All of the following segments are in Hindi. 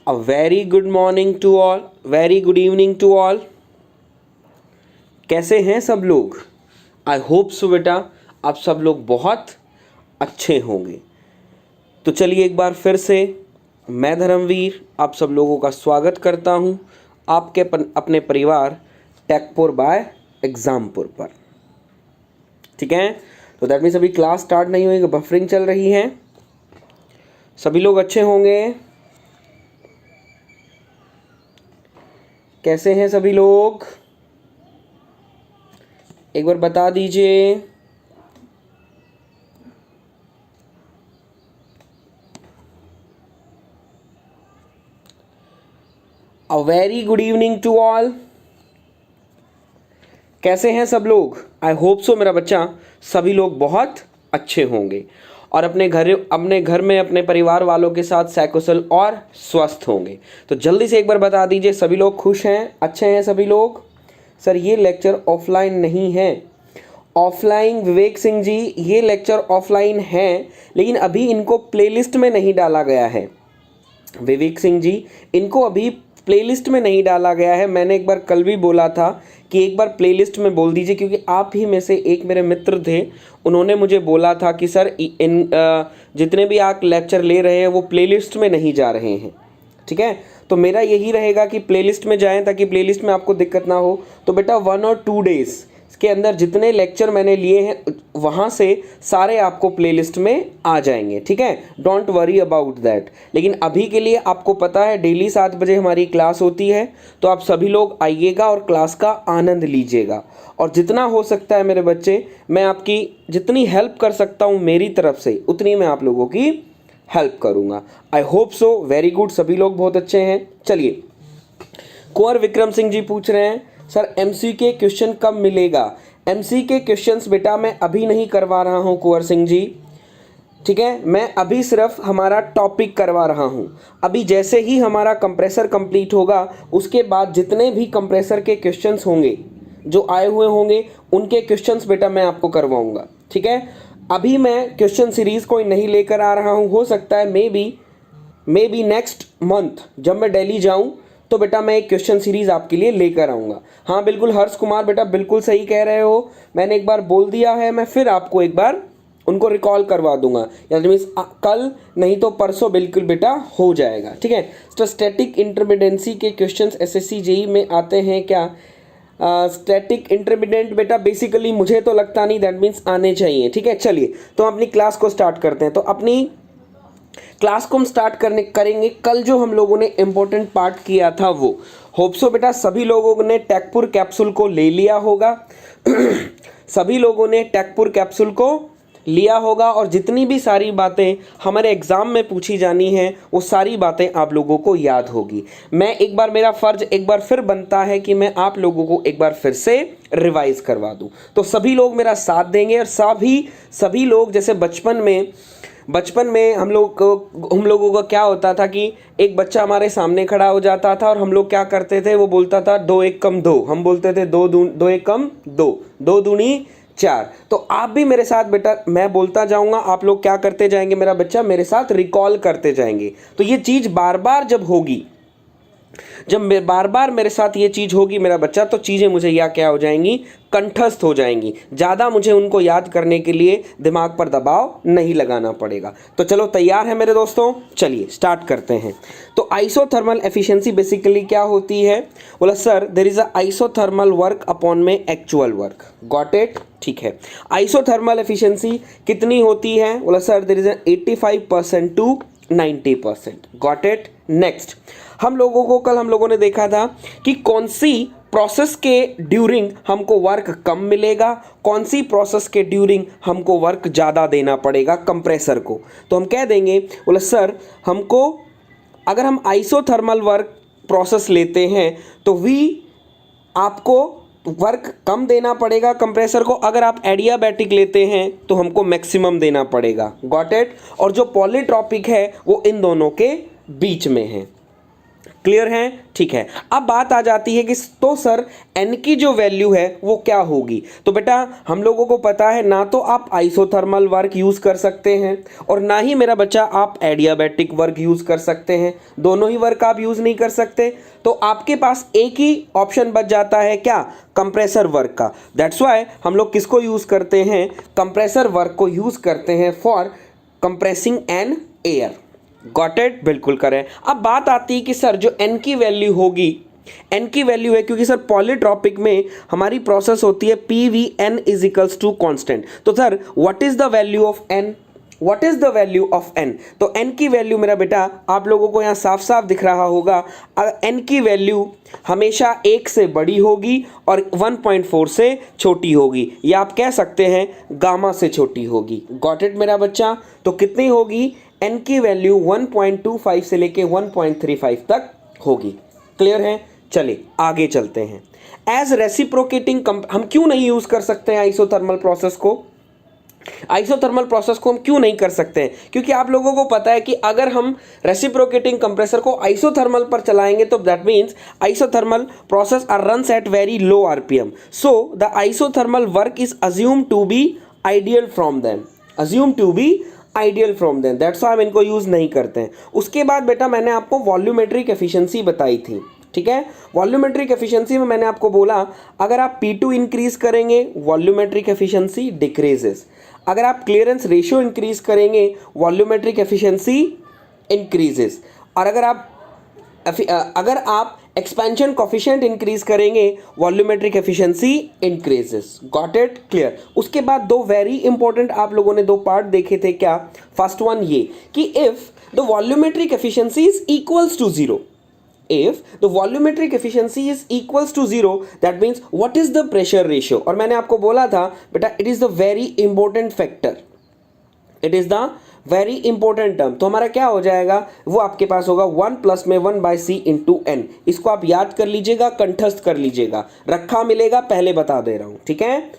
A very good morning to all, very good evening to all. कैसे हैं सब लोग? आई होप सो बेटा आप सब लोग बहुत अच्छे होंगे। तो चलिए एक बार फिर से मैं धर्मवीर आप सब लोगों का स्वागत करता हूं आपके अपने परिवार टेकपुर बाय एग्जामपुर पर। ठीक है, तो दैट मीन्स अभी क्लास स्टार्ट नहीं हुई, बफरिंग चल रही है। सभी लोग अच्छे होंगे? कैसे हैं सभी लोग? एक बार बता दीजिए। A very good evening to all. कैसे हैं सब लोग? आई होप सो मेरा बच्चा सभी लोग बहुत अच्छे होंगे और अपने घर में अपने परिवार वालों के साथ सकुशल और स्वस्थ होंगे। तो जल्दी से एक बार बता दीजिए सभी लोग खुश हैं, अच्छे हैं सभी लोग? सर ये लेक्चर ऑफलाइन नहीं है। ऑफलाइन विवेक सिंह जी ये लेक्चर ऑफलाइन है, लेकिन अभी इनको प्लेलिस्ट में नहीं डाला गया है। विवेक सिंह जी इनको अभी प्लेलिस्ट में नहीं डाला गया है। मैंने एक बार कल भी बोला था कि एक बार प्लेलिस्ट में बोल दीजिए, क्योंकि आप ही में से एक मेरे मित्र थे, उन्होंने मुझे बोला था कि सर जितने भी आप लेक्चर ले रहे हैं वो प्लेलिस्ट में नहीं जा रहे हैं। ठीक है, तो मेरा यही रहेगा कि प्लेलिस्ट में जाएं ताकि प्लेलिस्ट में आपको दिक्कत ना हो। तो बेटा 1 और 2 डेज़ के अंदर जितने लेक्चर मैंने लिए हैं वहाँ से सारे आपको प्लेलिस्ट में आ जाएंगे। ठीक है, डोंट वरी अबाउट दैट। लेकिन अभी के लिए आपको पता है डेली 7 बजे हमारी क्लास होती है, तो आप सभी लोग आइएगा और क्लास का आनंद लीजिएगा। और जितना हो सकता है मेरे बच्चे, मैं आपकी जितनी हेल्प कर सकता हूँ मेरी तरफ से उतनी मैं आप लोगों की हेल्प करूँगा। I hope so. Very good, सभी लोग बहुत अच्छे हैं। चलिए, कुंवर विक्रम सिंह जी पूछ रहे हैं सर एमसीक्यू क्वेश्चन कब मिलेगा? एमसीक्यू क्वेश्चंस बेटा मैं अभी नहीं करवा रहा हूं कुंवर सिंह जी। ठीक है, मैं अभी सिर्फ हमारा टॉपिक करवा रहा हूं। अभी जैसे ही हमारा कंप्रेसर कंप्लीट होगा उसके बाद जितने भी कंप्रेसर के क्वेश्चंस होंगे जो आए हुए होंगे उनके क्वेश्चंस बेटा मैं आपको करवाऊंगा। ठीक है, अभी मैं क्वेश्चन सीरीज कोई नहीं लेकर आ रहा हूं। हो सकता है मे बी नेक्स्ट मंथ जब मैं दिल्ली जाऊं तो बेटा मैं एक क्वेश्चन सीरीज आपके लिए लेकर आऊँगा। हाँ बिल्कुल हर्ष कुमार बेटा बिल्कुल सही कह रहे हो, मैंने एक बार बोल दिया है, मैं फिर आपको एक बार उनको रिकॉल करवा दूंगा। यानी मीन्स कल नहीं तो परसों बिल्कुल बेटा हो जाएगा। ठीक है, तो स्टैटिक इंटरमिटेंसी के क्वेश्चंस एसएससी जेईई में आते हैं क्या? स्टैटिक इंटरमिटेंट बेटा बेसिकली मुझे तो लगता नहीं, दैट मीन्स आने चाहिए। ठीक है, चलिए तो हम अपनी क्लास को स्टार्ट करते हैं। तो अपनी क्लास को हम स्टार्ट करेंगे। कल जो हम लोगों ने इम्पोर्टेंट पार्ट किया था वो होप्सो बेटा सभी लोगों ने टेकपुर कैप्सूल को ले लिया होगा। सभी लोगों ने टेकपुर कैप्सूल को लिया होगा और जितनी भी सारी बातें हमारे एग्ज़ाम में पूछी जानी हैं वो सारी बातें आप लोगों को याद होगी। मैं एक बार मेरा फ़र्ज़ एक बार फिर बनता है कि मैं आप लोगों को एक बार फिर से रिवाइज़ करवा दूं। तो सभी लोग मेरा साथ देंगे और सभी लोग जैसे बचपन में हम लोगों का क्या होता था कि एक बच्चा हमारे सामने खड़ा हो जाता था और हम लोग क्या करते थे, वो बोलता था 2 1 कम 2, हम बोलते थे 2 1 कम 2, 2 दूनी 4। तो आप भी मेरे साथ बेटा मैं बोलता जाऊंगा, आप लोग क्या करते जाएंगे मेरा बच्चा, मेरे साथ रिकॉल करते जाएंगे। तो ये चीज़ बार बार जब होगी, जब बार बार मेरे साथ ये चीज़ होगी मेरा बच्चा, तो चीज़ें मुझे या क्या हो जाएंगी, कंठस्थ हो जाएंगी। ज़्यादा मुझे उनको याद करने के लिए दिमाग पर दबाव नहीं लगाना पड़ेगा। तो चलो तैयार है मेरे दोस्तों, चलिए स्टार्ट करते हैं। तो आइसोथर्मल एफिशिएंसी बेसिकली क्या होती है? बोला sir there is a isothermal work upon में एक्चुअल वर्क। Got it? ठीक है, आइसोथर्मल एफिशिएंसी कितनी होती है? बोला sir there is 85% to 90%। Got it? Next हम लोगों ने देखा था कि कौन सी प्रोसेस के ड्यूरिंग हमको वर्क कम मिलेगा, कौन सी प्रोसेस के ड्यूरिंग हमको वर्क ज़्यादा देना पड़ेगा कंप्रेसर को। तो हम कह देंगे, बोले सर हमको अगर हम आइसोथर्मल वर्क प्रोसेस लेते हैं तो आपको वर्क कम देना पड़ेगा कंप्रेसर को। अगर आप एडियाबैटिक लेते हैं तो हमको मैक्सिमम देना पड़ेगा। Got it? और जो पॉलीट्रॉपिक है वो इन दोनों के बीच में है। क्लियर है? ठीक है। अब बात आ जाती है कि तो सर n की जो वैल्यू है वो क्या होगी? तो बेटा हम लोगों को पता है ना तो आप आइसोथर्मल वर्क यूज कर सकते हैं और ना ही मेरा बच्चा आप एडियाबैटिक वर्क यूज कर सकते हैं। दोनों ही वर्क आप यूज नहीं कर सकते, तो आपके पास एक ही ऑप्शन बच जाता है, क्या? कंप्रेसर वर्क का। दैट्स वाई हम लोग किसको यूज करते हैं? कंप्रेसर वर्क को यूज करते हैं for compressing an air. Got it? बिल्कुल करें। अब बात आती है कि सर जो n की वैल्यू होगी, n की वैल्यू है, क्योंकि सर पॉलीट्रॉपिक में हमारी प्रोसेस होती है PVN is equals to constant. तो sir what is the value of n? What is the value of n? तो n की वैल्यू मेरा बेटा आप लोगों को यहाँ साफ साफ दिख रहा होगा, n की वैल्यू हमेशा 1 से बड़ी होगी और 1.4 से छोटी होगी, या आप कह सकते हैं गामा से छोटी होगी। गॉट इट मेरा बच्चा? तो कितनी होगी? n की वैल्यू 1.25 से लेके 1.35 तक होगी। क्लियर है? चलिए आगे चलते हैं। एज रेसिप्रोकेटिंग हम क्यों नहीं यूज कर सकते हैं आइसोथर्मल प्रोसेस को? आइसोथर्मल प्रोसेस को हम क्यों नहीं कर सकते हैं? क्योंकि आप लोगों को पता है कि अगर हम रेसिप्रोकेटिंग कंप्रेसर को आइसोथर्मल पर चलाएंगे तो that means isothermal process are runs at very low RPM, so the isothermal work is assumed to be ideal from them, assume to be ideal from them. That's why हम इनको यूज नहीं करते हैं। उसके बाद बेटा मैंने आपको वॉल्यूमेट्रिक एफिशिएंसी बताई थी, ठीक है? वॉल्यूमेट्रिक एफिशिएंसी में मैंने आपको बोला अगर आप P2 इंक्रीज करेंगे वॉल्यूमेट्रिक एफिशिएंसी डिक्रीजेस, अगर आप क्लियरेंस रेशियो इंक्रीज करेंगे वॉल्यूमेट्रिक एफिशिएंसी इंक्रीजेस, और अगर आप एक्सपेंशन कोफिशिएंट इंक्रीज करेंगे volumetric efficiency increases. Got it? Clear. उसके बाद दो वेरी इंपॉर्टेंट आप लोगों ने दो पार्ट देखे थे, क्या? फर्स्ट वन ये कि if the volumetric efficiency is equals to zero, if the volumetric efficiency is equals to zero, that means what is the pressure ratio? और मैंने आपको बोला था बेटा it is the very important factor, it is the very important term। तो हमारा क्या हो जाएगा? वो आपके पास होगा 1 प्लस में 1/c इंटू n। इसको आप याद कर लीजिएगा, कंठस्थ कर लीजिएगा, रखा मिलेगा, पहले बता दे रहा हूं, ठीक है?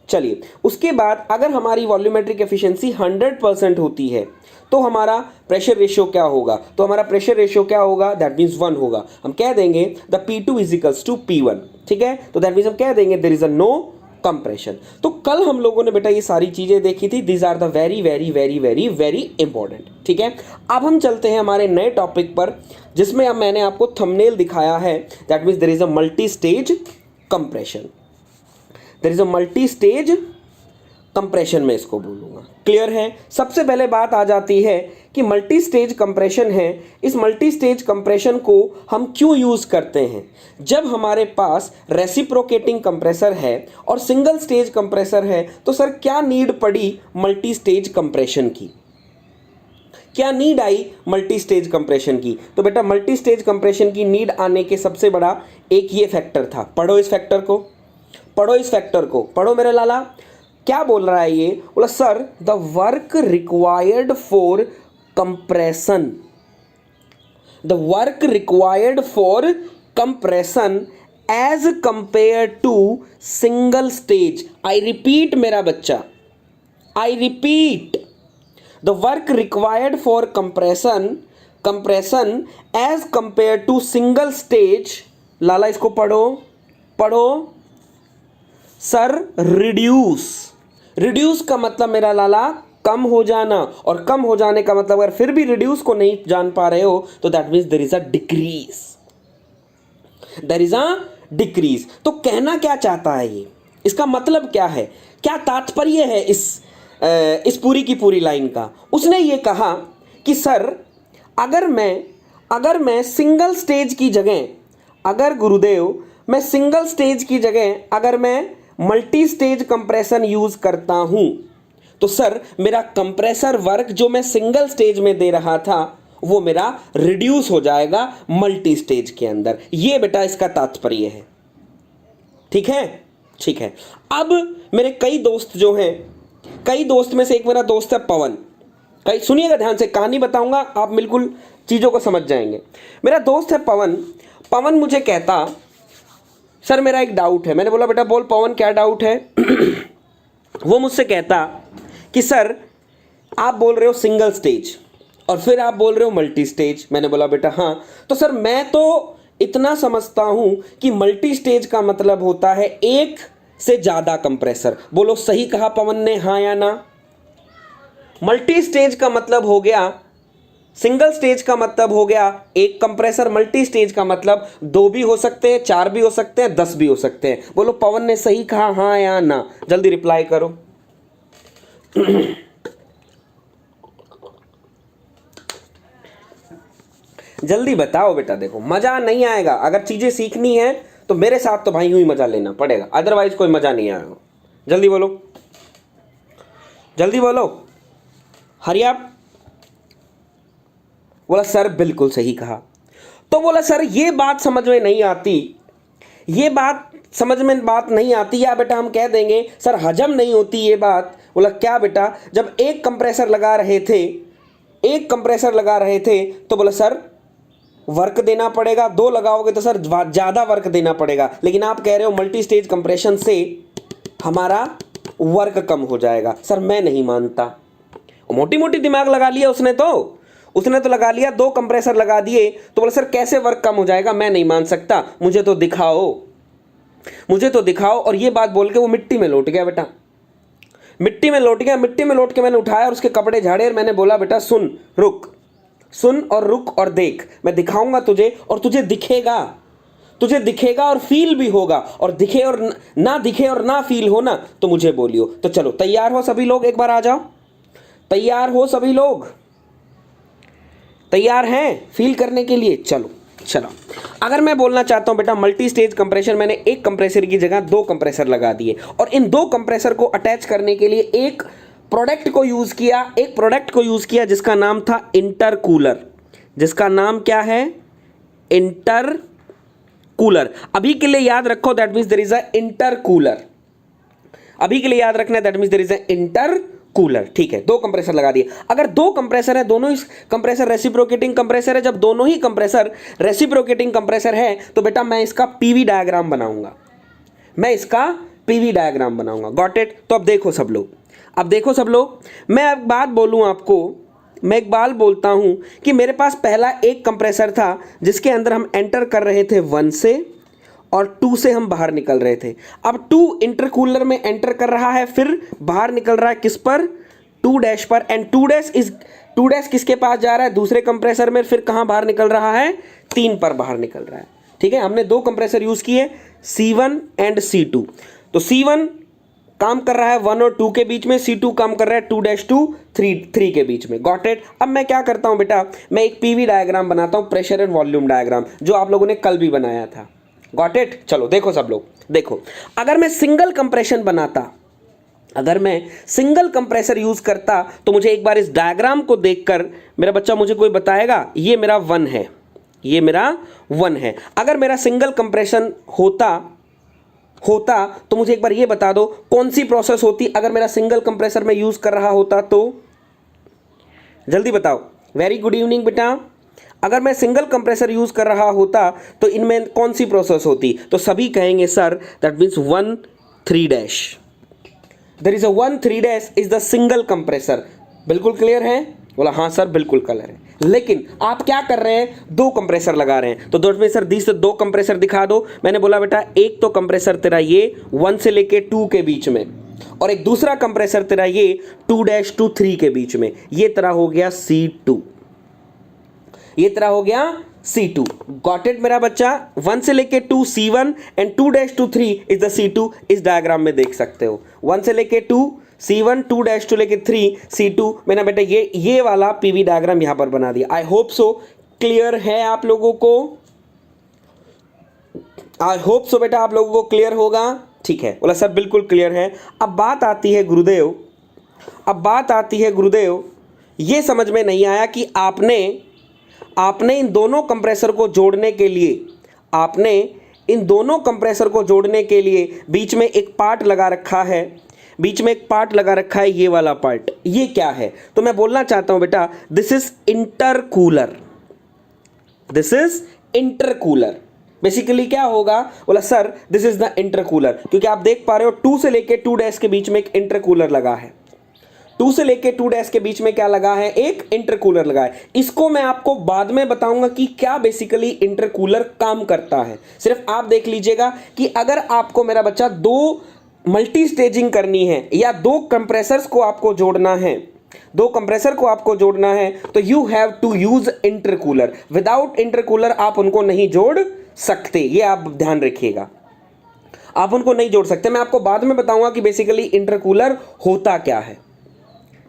चलिए उसके बाद अगर हमारी वॉल्यूमेट्रिक एफिशिएंसी 100% होती है तो हमारा प्रेशर रेशियो क्या होगा? तो हमारा प्रेशर रेशियो क्या होगा? दैट मींस 1 होगा। हम कह देंगे the P2 is equals to P1, ठीक है? तो दैट मींस हम कह देंगे there is a no compression. तो कल हम लोगों ने बेटा ये सारी चीजें देखी थी, these are the very very very very very important, ठीक है? अब हम चलते हैं हमारे नए टॉपिक पर जिसमें अब मैंने आपको थंबनेल दिखाया है, that means there is a multi stage compression, there is a multi stage compression में इसको बोलूंगा। क्लियर है? सबसे पहले बात आ जाती है कि मल्टी स्टेज कंप्रेशन है। इस मल्टी स्टेज कंप्रेशन को हम क्यों यूज करते हैं? जब हमारे पास रेसिप्रोकेटिंग कंप्रेसर है और सिंगल स्टेज कंप्रेसर है तो सर क्या नीड पड़ी मल्टी स्टेज कंप्रेशन की? क्या need I multi stage compression की? तो बेटा मल्टी स्टेज कंप्रेशन की नीड आने के सबसे बड़ा एक ये फैक्टर था। पढ़ो इस फैक्टर को, पढ़ो इस फैक्टर को, पढ़ो मेरे लाला। क्या बोल रहा है ये? बोला sir the work required for compression, the work required for compression as compare to single stage. I repeat मेरा बच्चा, I repeat, the work required for compression as compare to single stage. लाला इसको पढ़ो, पढ़ो सर। रिड्यूस, रिड्यूस का मतलब मेरा लाला कम हो जाना, और कम हो जाने का मतलब अगर फिर भी रिड्यूस को नहीं जान पा रहे हो तो that means there is a decrease, there is a decrease. तो कहना क्या चाहता है ये? इसका मतलब क्या है? क्या तात्पर्य है इस पूरी की पूरी लाइन का? उसने ये कहा कि सर अगर मैं सिंगल स्टेज की जगह, अगर गुरुदेव मैं सिंगल स्टेज की जगह अगर मैं मल्टी स्टेज कंप्रेशन यूज करता हूं तो सर मेरा कंप्रेसर वर्क जो मैं सिंगल स्टेज में दे रहा था वो मेरा रिड्यूस हो जाएगा मल्टी स्टेज के अंदर। ये बेटा इसका तात्पर्य है, ठीक है? ठीक है। अब मेरे कई दोस्त जो हैं, कई दोस्त में से एक मेरा दोस्त है पवन। कई सुनिएगा ध्यान से, कहानी बताऊंगा, आप बिल्कुल चीजों को समझ जाएंगे। मेरा दोस्त है पवन। पवन मुझे कहता सर मेरा एक डाउट है। मैंने बोला बेटा बोल पवन क्या डाउट है? वो मुझसे कहता कि सर आप बोल रहे हो सिंगल स्टेज, और फिर आप बोल रहे हो मल्टी स्टेज। मैंने बोला बेटा हाँ। तो सर मैं तो इतना समझता हूं कि मल्टी स्टेज का मतलब होता है एक से ज्यादा कंप्रेसर। बोलो सही कहा पवन ने, हाँ या ना? मल्टी स्टेज का मतलब हो गया, सिंगल स्टेज का मतलब हो गया एक कंप्रेसर, मल्टी स्टेज का मतलब 2 भी हो सकते हैं, 4 भी हो सकते हैं, 10 भी हो सकते हैं। बोलो पवन ने सही कहा, हाँ या ना? जल्दी रिप्लाई करो। जल्दी बताओ बेटा। देखो मजा नहीं आएगा, अगर चीजें सीखनी है तो मेरे साथ तो भाई यूं ही मजा लेना पड़ेगा, अदरवाइज कोई मजा नहीं आएगा। जल्दी बोलो, जल्दी बोलो, हरी आप। बोला सर बिल्कुल सही कहा। तो बोला सर ये बात समझ में नहीं आती, ये बात समझ में बात नहीं आती, या बेटा हम कह देंगे सर हजम नहीं होती ये बात। बोला क्या बेटा? जब एक कंप्रेसर लगा रहे थे, एक कंप्रेसर लगा रहे थे तो बोला सर वर्क देना पड़ेगा, 2 लगाओगे तो सर ज़्यादा वर्क देना पड़ेगा। लेकिन आप कह रहे हो मल्टी स्टेज कंप्रेशन से हमारा वर्क कम हो जाएगा। सर मैं नहीं मानता। मोटी मोटी दिमाग लगा लिया उसने तो लगा लिया, 2 कंप्रेसर लगा दिए तो बोला सर कैसे वर्क कम हो जाएगा? मैं नहीं मान सकता, मुझे तो दिखाओ, मुझे तो दिखाओ। और ये बात बोल के वो मिट्टी में लौट गया बेटा, मिट्टी में लौट गया। मिट्टी में लौट के मैंने उठाया और उसके कपड़े झाड़े और मैंने बोला बेटा सुन, रुक, सुन और रुक और देख, मैं दिखाऊंगा तुझे और तुझे दिखेगा, तुझे दिखेगा और फील भी होगा। और दिखे और ना दिखे और ना फील हो ना तो मुझे बोलियो। तो चलो तैयार हो सभी लोग, एक बार आ जाओ। तैयार हो सभी लोग? तैयार हैं फील करने के लिए? चलो चलो। अगर मैं बोलना चाहता हूं बेटा मल्टी स्टेज कंप्रेशर, मैंने एक कंप्रेसर की जगह 2 कंप्रेसर लगा दिए और इन 2 कंप्रेसर को अटैच करने के लिए एक प्रोडक्ट को यूज किया, जिसका नाम था इंटरकूलर। जिसका नाम क्या है? इंटरकूलर। अभी के लिए याद रखो, that means there is a intercooler. अभी के लिए याद रखना है, that means there is a intercooler. ठीक है, 2 कंप्रेसर लगा दिए। अगर 2 कंप्रेसर है, दोनों ही कंप्रेसर रेसिप्रोकेटिंग कंप्रेसर है, जब दोनों ही कंप्रेसर रेसिप्रोकेटिंग कंप्रेसर है तो बेटा मैं इसका पीवी डायग्राम बनाऊंगा, मैं इसका पीवी डायग्राम बनाऊंगा। Got it? तो अब देखो सब लोग, अब देखो सब लोग, मैं एक बात बोलूं आपको, मैं एक बात बोलता हूं कि मेरे पास पहला एक कंप्रेसर था जिसके अंदर हम एंटर कर रहे थे 1 से और 2 से हम बाहर निकल रहे थे। अब 2 इंटरकूलर में एंटर कर रहा है, फिर बाहर निकल रहा है किस पर? 2 डैश पर। एंड 2 डैश किसके पास जा रहा है? दूसरे कंप्रेसर में। फिर कहां बाहर निकल रहा है? 3 पर बाहर निकल रहा है। ठीक है, हमने 2 कंप्रेसर यूज किए, C1 एंड C2। तो C1 काम कर रहा है 1 और 2 के बीच में, C2 काम कर रहा है 2 डैश 2 3 के बीच में। Got it? अब मैं क्या करता हूं बेटा, मैं एक पीवी डायग्राम बनाता हूं, प्रेशर एंड वॉल्यूम डायग्राम, जो आप लोगों ने कल भी बनाया था। Got it? चलो देखो सब लोग, देखो अगर मैं सिंगल कंप्रेशन बनाता, अगर मैं सिंगल कंप्रेसर यूज करता तो मुझे एक बार इस डायग्राम को देखकर मेरा बच्चा मुझे कोई बताएगा ये मेरा 1 है, ये मेरा 1 है। अगर मेरा सिंगल कंप्रेशन होता तो मुझे एक बार ये बता दो कौन सी प्रोसेस होती अगर मेरा सिंगल कंप्रेसर में यूज कर रहा होता तो? जल्दी बताओ। वेरी गुड इवनिंग बेटा। अगर मैं सिंगल कंप्रेसर यूज कर रहा होता तो इनमें कौन सी प्रोसेस होती? तो सभी कहेंगे sir that means 1 3 dash, there is a 1 3 dash is the single compressor. बिल्कुल क्लियर है? बोला हाँ सर बिल्कुल क्लियर है। लेकिन आप क्या कर रहे हैं? 2 कंप्रेसर लगा रहे हैं। तो दोस्त में सर दी से 2 कंप्रेसर दिखा दो। मैंने बोला बेटा एक तो कंप्रेसर तेरा ये 1 से लेके 2 के बीच में, और एक दूसरा कंप्रेसर तेरा ये 2 डैश 2 3 के बीच में। ये तेरा हो गया C2, ये तेरा हो गया C2। गॉट इट मेरा बच्चा? 1 से लेके 2 C1 and 2 dash 2 3 is the C2। इस डायग्राम में देख सकते हो 1 से लेके 2 C1, 2 डैश 2 लेके 3 C2। मैंने बेटा ये वाला पीवी डायग्राम यहां पर बना दिया। आई होप सो क्लियर है आप लोगों को? आई होप सो बेटा आप लोगों को क्लियर होगा। ठीक है, बोला सर बिल्कुल क्लियर है। अब बात आती है गुरुदेव, अब बात आती है गुरुदेव, ये समझ में नहीं आया कि आपने इन दोनों कंप्रेसर को जोड़ने के लिए, आपने इन दोनों कंप्रेसर को जोड़ने के लिए बीच में एक पार्ट लगा रखा है, बीच में एक पार्ट लगा रखा है, ये वाला पार्ट। ये क्या है? तो मैं बोलना चाहता हूं बेटा this is intercooler, this is intercooler. Basically क्या होगा? बोला sir this is the intercooler, क्योंकि आप देख पा रहे हो 2 से लेके 2 डैश के बीच में एक इंटरकूलर लगा है। 2 से लेके 2 डैश के बीच में क्या लगा है, एक इंटरकूलर लगा है। इसको मैं आपको बाद में बताऊंगा कि क्या बेसिकली इंटरकूलर काम करता है। सिर्फ आप देख लीजिएगा कि अगर आपको मेरा बच्चा 2 मल्टी स्टेजिंग करनी है या 2 कंप्रेसर्स को आपको जोड़ना है, 2 कंप्रेसर को आपको जोड़ना है, तो you have to use intercooler. Without intercooler आप उनको नहीं जोड़ सकते, ये आप ध्यान रखिएगा, आप उनको नहीं जोड़ सकते। मैं आपको बाद में बताऊंगा कि बेसिकली इंटरकूलर होता क्या है,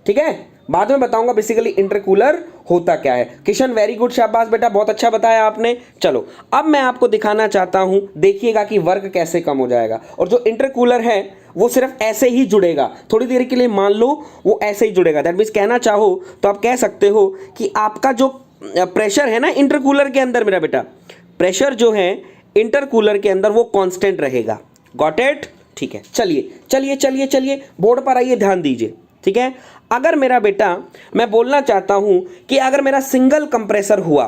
ठीक है, बाद में बताऊंगा बेसिकली इंटरकूलर होता क्या है। किशन वेरी गुड, शाबाश बेटा, बहुत अच्छा बताया आपने। चलो अब मैं आपको दिखाना चाहता हूं, देखिएगा कि वर्क कैसे कम हो जाएगा। और जो इंटरकूलर है वो सिर्फ ऐसे ही जुड़ेगा, थोड़ी देर के लिए मान लो वो ऐसे ही जुड़ेगा। दैट मीन्स कहना चाहो तो आप कह सकते हो कि आपका जो प्रेशर है ना इंटरकूलर के अंदर, मेरा बेटा प्रेशर जो है इंटरकूलर के अंदर वो कांस्टेंट रहेगा। Got it? ठीक है, चलिए चलिए चलिए चलिए बोर्ड पर आइए, ध्यान दीजिए, ठीक है। अगर मेरा बेटा, मैं बोलना चाहता हूं कि अगर मेरा सिंगल कंप्रेसर हुआ,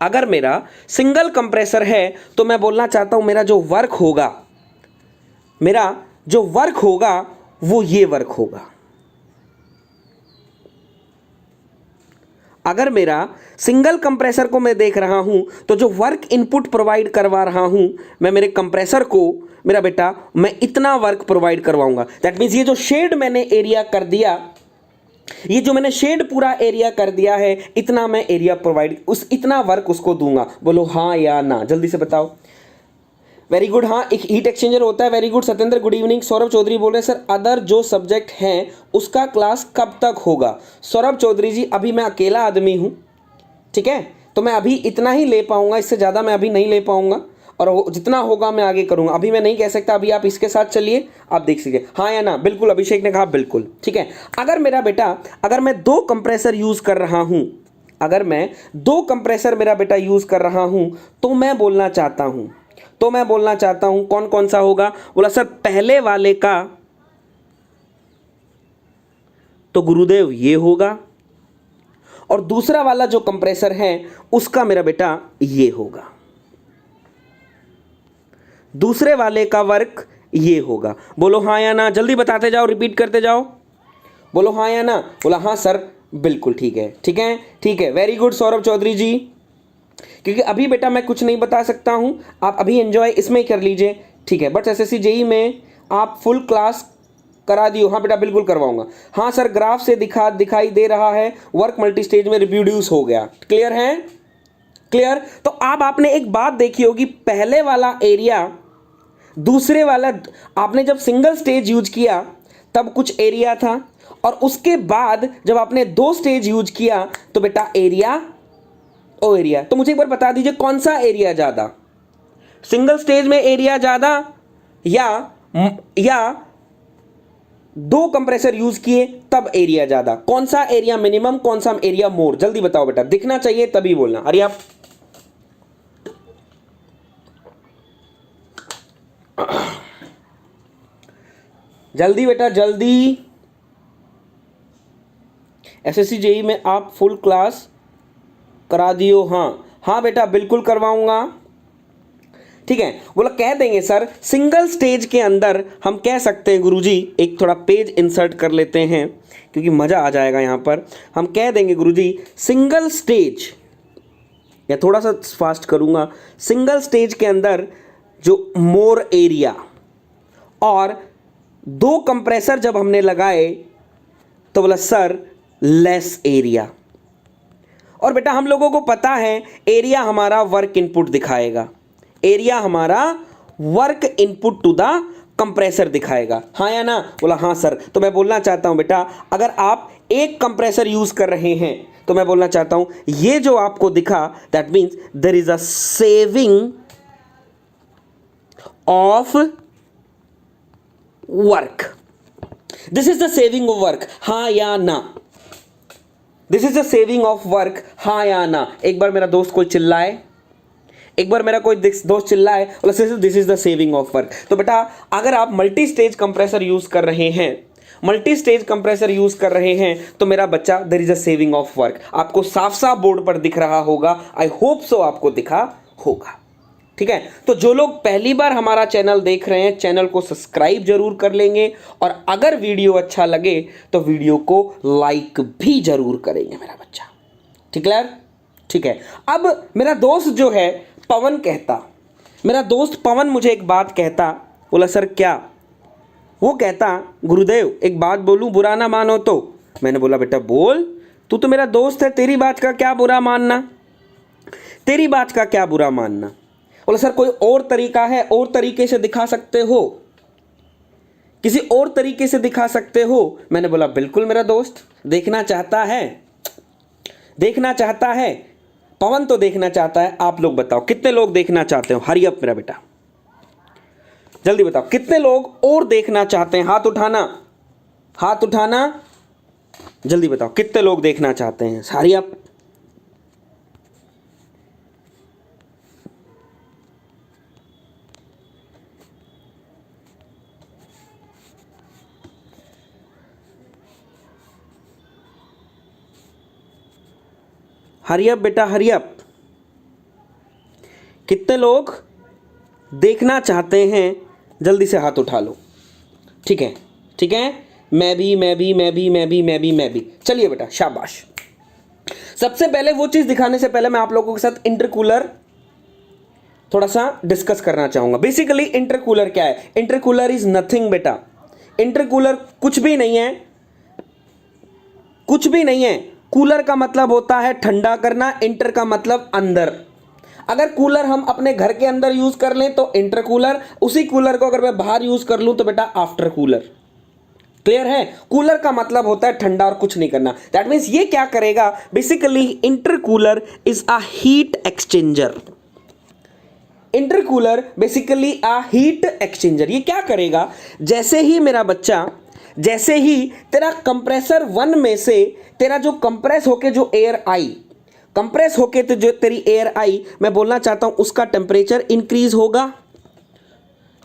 अगर मेरा सिंगल कंप्रेसर है तो मैं बोलना चाहता हूं मेरा जो वर्क होगा, मेरा जो वर्क होगा वो ये वर्क होगा। अगर मेरा सिंगल कंप्रेसर को मैं देख रहा हूं तो जो वर्क इनपुट प्रोवाइड करवा रहा हूं मैं मेरे कंप्रेसर को, मेरा बेटा मैं इतना वर्क प्रोवाइड करवाऊंगा। दैट मीन्स ये जो शेड मैंने एरिया कर दिया, ये जो मैंने शेड पूरा एरिया कर दिया है, इतना मैं एरिया प्रोवाइड, उस इतना वर्क उसको दूंगा। बोलो हाँ या ना, जल्दी से बताओ। वेरी गुड, हाँ एक हीट एक्सचेंजर होता है। Very good Satyendra, good evening. Saurabh Chaudhary बोल रहे हैं सर अदर जो सब्जेक्ट हैं उसका क्लास कब तक होगा? सौरभ चौधरी जी अभी मैं अकेला आदमी हूँ, ठीक है, तो मैं अभी इतना ही ले पाऊंगा, इससे ज़्यादा मैं अभी नहीं ले पाऊंगा, और जितना होगा मैं आगे करूंगा। अभी मैं नहीं कह सकता, अभी आप इसके साथ चलिए, आप देख सकते हाँ या ना। बिल्कुल, अभिषेक ने कहा बिल्कुल, ठीक है। अगर मेरा बेटा, अगर मैं 2 कंप्रेसर यूज़ कर रहा हूँ, अगर मैं 2 कंप्रेसर मेरा बेटा यूज़ कर रहा हूँ तो मैं बोलना चाहता हूँ, कौन कौन सा होगा? बोला सर पहले वाले का तो गुरुदेव ये होगा, और दूसरा वाला जो कंप्रेसर है उसका मेरा बेटा ये होगा, दूसरे वाले का वर्क ये होगा। बोलो हाँ या ना, जल्दी बताते जाओ, रिपीट करते जाओ, बोलो हाँ या ना। बोला हाँ सर बिल्कुल, ठीक है ठीक है ठीक है। वेरी गुड सौरभ चौधरी जी, क्योंकि अभी बेटा मैं कुछ नहीं बता सकता हूं, आप अभी एंजॉय इसमें ही कर लीजिए, ठीक है। बट एसएससी जेई में आप फुल क्लास करा दियो? हाँ बेटा बिल्कुल करवाऊंगा। हाँ सर ग्राफ से दिखाई दे रहा है वर्क मल्टी स्टेज में रिप्रोड्यूस हो गया। क्लियर है? क्लियर? तो अब आपने एक बात देखी होगी, पहले वाला एरिया, दूसरे वाला, आपने जब सिंगल स्टेज यूज किया तब कुछ एरिया था, और उसके बाद जब आपने 2 स्टेज यूज किया तो बेटा एरिया ओ एरिया। तो मुझे एक बार बता दीजिए कौन सा एरिया ज्यादा, सिंगल स्टेज में एरिया ज्यादा या 2 कंप्रेसर यूज किए तब एरिया ज्यादा? कौन सा एरिया मिनिमम, कौन सा एरिया मोर? जल्दी बताओ बेटा, दिखना चाहिए तभी बोलना। अरे आप जल्दी बेटा जल्दी। एसएससी जेई में आप फुल क्लास करा दियो? हाँ बेटा बिल्कुल करवाऊंगा, ठीक है। बोला कह देंगे सर सिंगल स्टेज के अंदर, हम कह सकते हैं गुरुजी, एक थोड़ा पेज इंसर्ट कर लेते हैं क्योंकि मजा आ जाएगा यहां पर। हम कह देंगे गुरुजी सिंगल स्टेज, या थोड़ा सा फास्ट करूंगा, सिंगल स्टेज के अंदर जो मोर एरिया, और 2 कंप्रेसर जब हमने लगाए तो बोला सर लेस एरिया। और बेटा हम लोगों को पता है एरिया हमारा वर्क इनपुट दिखाएगा, एरिया हमारा work input to the compressor दिखाएगा, हाँ या ना? बोला हाँ सर। तो मैं बोलना चाहता हूं बेटा अगर आप एक कंप्रेसर यूज कर रहे हैं तो मैं बोलना चाहता हूं ये जो आपको दिखा, that means there is a saving of work, this is the saving of work, हाँ या ना? This is the saving of work, हाँ या ना? एक बार मेरा दोस्त कोई चिल्लाए, एक बार मेरा कोई दोस्त चिल्लाए, this is the saving of work. तो बेटा अगर आप मल्टी स्टेज कंप्रेसर यूज कर रहे हैं, मल्टी स्टेज कंप्रेसर यूज कर रहे हैं तो मेरा बच्चा there is a saving of work. आपको साफ साफ बोर्ड पर दिख रहा होगा, आई होप सो आपको दिखा होगा। ठीक है, तो जो लोग पहली बार हमारा चैनल देख रहे हैं चैनल को सब्सक्राइब जरूर कर लेंगे, और अगर वीडियो अच्छा लगे तो वीडियो को लाइक भी जरूर करेंगे मेरा बच्चा। ठीक क्लियर? ठीक है। अब मेरा दोस्त जो है पवन कहता, मेरा दोस्त पवन मुझे एक बात कहता, बोला सर क्या? वो कहता गुरुदेव एक बात बोलूं, बुरा ना मानो तो। मैंने बोला बेटा बोल, तू तो मेरा दोस्त है, तेरी बात का क्या बुरा मानना, तेरी बात का क्या बुरा मानना। बोला सर कोई और तरीका है, और तरीके से दिखा सकते हो, किसी और तरीके से दिखा सकते हो। मैंने बोला बिल्कुल मेरा दोस्त, देखना चाहता है, देखना चाहता है, पवन तो देखना चाहता है। आप लोग बताओ कितने लोग देखना चाहते हो? हरी अप मेरा बेटा, जल्दी बताओ कितने लोग और देखना चाहते हैं? हाथ उठाना, हाथ उठाना, जल्दी बताओ कितने लोग देखना चाहते हैं? Hurry up. हरी अप बेटा, हरी अप। कितने लोग देखना चाहते हैं? जल्दी से हाथ उठा लो। ठीक है, ठीक है, मैं भी, मैं भी, मैं भी, मैं भी, मैं भी, मैं भी। चलिए बेटा शाबाश। सबसे पहले वो चीज दिखाने से पहले मैं आप लोगों के साथ इंटरकूलर थोड़ा सा डिस्कस करना चाहूंगा। बेसिकली इंटरकूलर क्या है? इंटरकूलर इज नथिंग बेटा, इंटरकूलर कुछ भी नहीं है, कुछ भी नहीं है। कूलर का मतलब होता है ठंडा करना, इंटर का मतलब अंदर। अगर कूलर हम अपने घर के अंदर यूज कर लें तो इंटर कूलर, उसी कूलर को अगर मैं बाहर यूज कर लूं तो बेटा आफ्टर कूलर। क्लियर है? कूलर का मतलब होता है ठंडा और कुछ नहीं करना। दैट मीन्स ये क्या करेगा? Basically inter cooler is a heat exchanger. Inter cooler basically a heat exchanger. ये क्या करेगा? जैसे ही मेरा बच्चा, जैसे ही तेरा कंप्रेसर 1 में से तेरा जो कंप्रेस होके जो एयर आई, कंप्रेस होके तो जो तेरी एयर आई, मैं बोलना चाहता हूं उसका टेम्परेचर इंक्रीज होगा।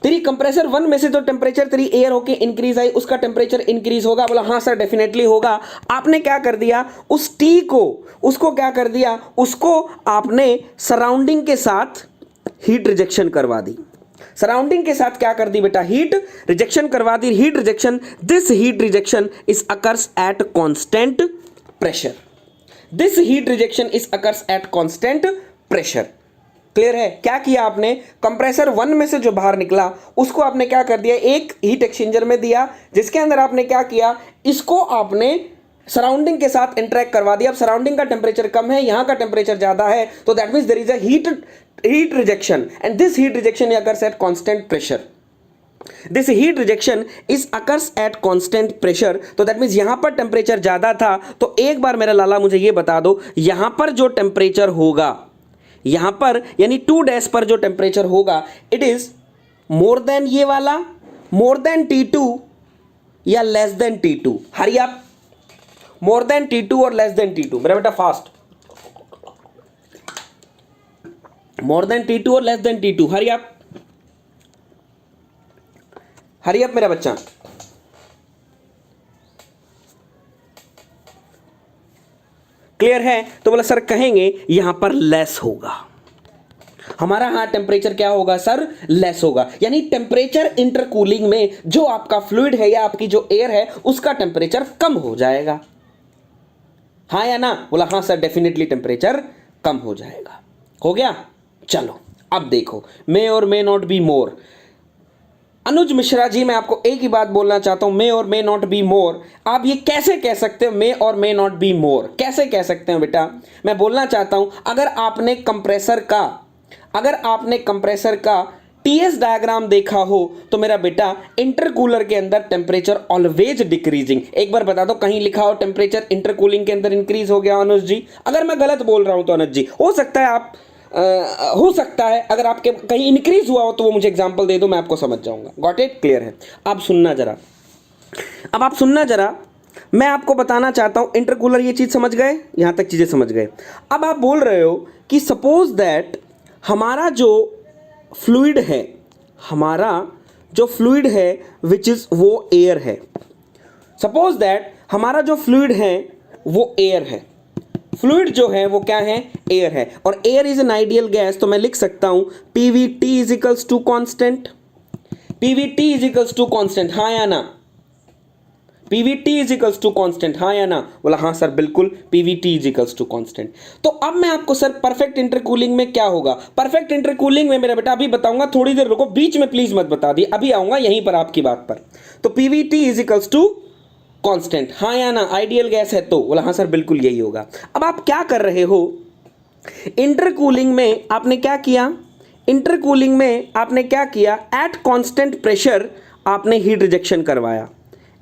तेरी कंप्रेसर 1 में से जो टेम्परेचर तेरी एयर होके इंक्रीज आई, उसका टेम्परेचर इंक्रीज होगा। बोला हाँ सर डेफिनेटली होगा। आपने क्या कर दिया? उस टी को, उसको क्या कर दिया? उसको आपने सराउंडिंग के साथ हीट रिजेक्शन करवा दी। सराउंडिंग के साथ क्या कर दी बेटा? हीट रिजेक्शन करवा दी। Heat rejection, this heat rejection is occurs at constant pressure. This heat rejection is occurs at constant pressure. Clear है? क्या किया आपने? कंप्रेसर 1 में से जो बाहर निकला उसको आपने क्या कर दिया? एक हीट एक्सचेंजर में दिया, जिसके अंदर आपने क्या किया? इसको आपने सराउंडिंग के साथ इंटरेक्ट करवा दिया। अब सराउंडिंग का टेम्परेचर कम है, यहां का टेम्परेचर ज्यादा है, तो that means there is a heat rejection, and this heat rejection occurs at constant pressure. This heat rejection is occurs at constant pressure. तो that means यहां पर टेम्परेचर ज्यादा था, तो एक बार मेरा लाला मुझे ये बता दो, यहां पर जो टेम्परेचर होगा, यहां पर यानी 2 डैश पर जो टेम्परेचर होगा, इट इज मोर देन ये वाला, मोर देन T2 या लेस देन T2? हरी आप, मोर देन T2 और लेस देन T2 मेरा बेटा फास्ट। मोर देन T2 और less than T2। Hurry up, hurry up मेरा बच्चा। क्लियर है? तो बोला सर कहेंगे यहां पर लेस होगा हमारा। हाँ टेम्परेचर क्या होगा सर? लेस होगा। यानी टेम्परेचर इंटरकूलिंग में जो आपका फ्लूइड है या आपकी जो एयर है उसका टेम्परेचर कम हो जाएगा। हाँ या ना? बोला हाँ सर डेफिनेटली टेम्परेचर कम हो जाएगा। हो गया? चलो अब देखो, मे और मे नॉट बी मोर। अनुज मिश्रा जी मैं आपको एक ही बात बोलना चाहता हूं, मे और मे नॉट बी मोर। आप ये कैसे कह सकते हो मे और मे नॉट बी मोर? कैसे कह सकते हो बेटा? मैं बोलना चाहता हूं, अगर आपने कंप्रेसर का टीएस डायग्राम देखा हो तो मेरा बेटा इंटरकूलर के अंदर टेम्परेचर ऑलवेज डिक्रीजिंग। एक बार बता दो कहीं लिखा हो टेम्परेचर इंटरकूलिंग के अंदर इंक्रीज हो गया अनुज जी? अगर मैं गलत बोल रहा हूं तो अनुज जी हो सकता है आप हो सकता है अगर आपके कहीं इंक्रीज हुआ हो तो वो मुझे एग्जांपल दे दो, मैं आपको समझ जाऊंगा। Got it? क्लियर है? अब सुनना जरा, अब आप सुनना जरा, मैं आपको बताना चाहता हूं इंटरकूलर, ये चीज समझ गए? यहां तक चीजें समझ गए। अब आप बोल रहे हो कि सपोज दैट हमारा जो फ्लूइड है, हमारा जो फ्लूइड है विच इज वो एयर है। सपोज दैट हमारा जो फ्लूइड है वो एयर है। फ्लूइड जो है वो क्या है, एयर है, और air is an ideal gas, तो मैं लिख सकता हूं PVT is equals to constant, PVT is equals to constant, हाँ या ना, PVT is equals to constant, हाँ या ना, बोला हाँ सर बिल्कुल PVT is equals to constant. तो अब मैं आपको सर परफेक्ट इंटरकूलिंग में क्या होगा, परफेक्ट इंटरकूलिंग में मेरा बेटा अभी बताऊंगा, थोड़ी देर रुको, बीच में प्लीज मत बता दी, अभी आऊंगा यहीं पर आपकी बात पर। तो PVT is equals to constant, हाँ या ना, आइडियल गैस है तो, बोला हाँ सर बिल्कुल यही होगा। अब आप क्या कर रहे हो, इंटरकूलिंग में आपने क्या किया, इंटरकूलिंग में आपने क्या किया, एट कांस्टेंट प्रेशर आपने हीट रिजेक्शन करवाया,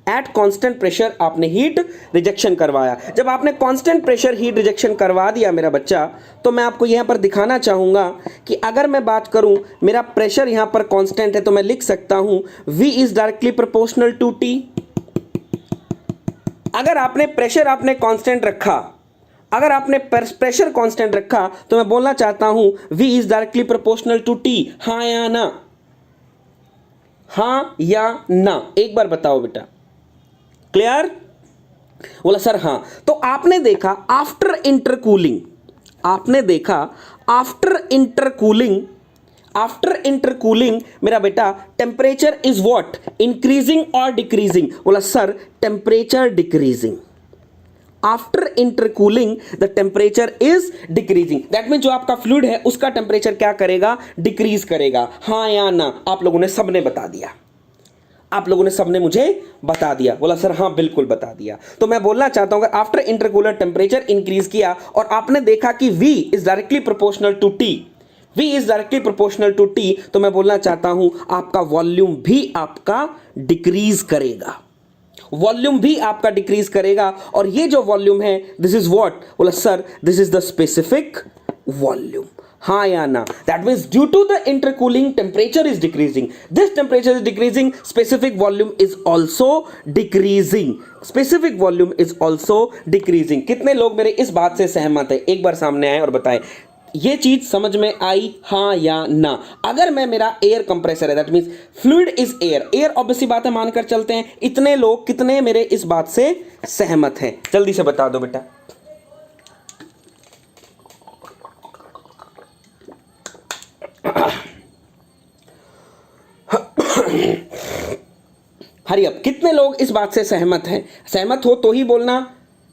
एट कांस्टेंट प्रेशर आपने हीट रिजेक्शन करवाया। जब आपने कांस्टेंट प्रेशर हीट रिजेक्शन करवा दिया मेरा बच्चा, तो मैं आपको यहां पर दिखाना चाहूंगा कि अगर मैं बात करूं, मेरा प्रेशर यहां पर कांस्टेंट है, तो मैं लिख सकता हूं V is directly proportional to T। अगर आपने प्रेशर आपने कांस्टेंट रखा, अगर आपने प्रेशर कांस्टेंट रखा, तो मैं बोलना चाहता हूं V is directly proportional to T, हां या ना, हां या ना, एक बार बताओ बेटा, क्लियर, बोला सर हां। तो आपने देखा आफ्टर इंटरकूलिंग, आपने देखा आफ्टर इंटरकूलिंग, आफ्टर इंटरकूलिंग मेरा बेटा टेम्परेचर इज व्हाट, इंक्रीजिंग और डिक्रीजिंग, बोला sir temperature decreasing, after intercooling the temperature is decreasing, that mean जो आपका फ्लूइड है उसका टेम्परेचर क्या करेगा, डिक्रीज करेगा, हाँ या ना, आप लोगों ने सबने बता दिया, आप लोगों ने सबने मुझे बता दिया, बोला सर हाँ बिल्कुल बता दिया। तो मैं बोलना चाहता हूं अगर आफ्टर इंटरकूलर टेम्परेचर इंक्रीज किया और आपने देखा कि V is directly proportional to T, V is directly proportional to T, तो मैं बोलना चाहता हूं आपका वॉल्यूम भी आपका डिक्रीज करेगा, वॉल्यूम भी आपका डिक्रीज करेगा, और ये जो वॉल्यूम है दिस इज व्हाट, बोला sir this is the specific volume, हाँ या ना, that means due to the intercooling temperature is decreasing, this temperature is decreasing, specific volume is also decreasing, specific volume is also decreasing. कितने लोग मेरे इस बात से सहमत है, एक बार सामने आए और बताएं ये चीज समझ में आई, हाँ या ना। अगर मैं, मेरा एयर कंप्रेसर है, that means fluid is air, air obviously बात है मानकर चलते हैं, इतने लोग कितने मेरे इस बात से सहमत हैं, जल्दी से बता दो बेटा। हरी अब कितने लोग इस बात से सहमत हैं, सहमत हो तो ही बोलना,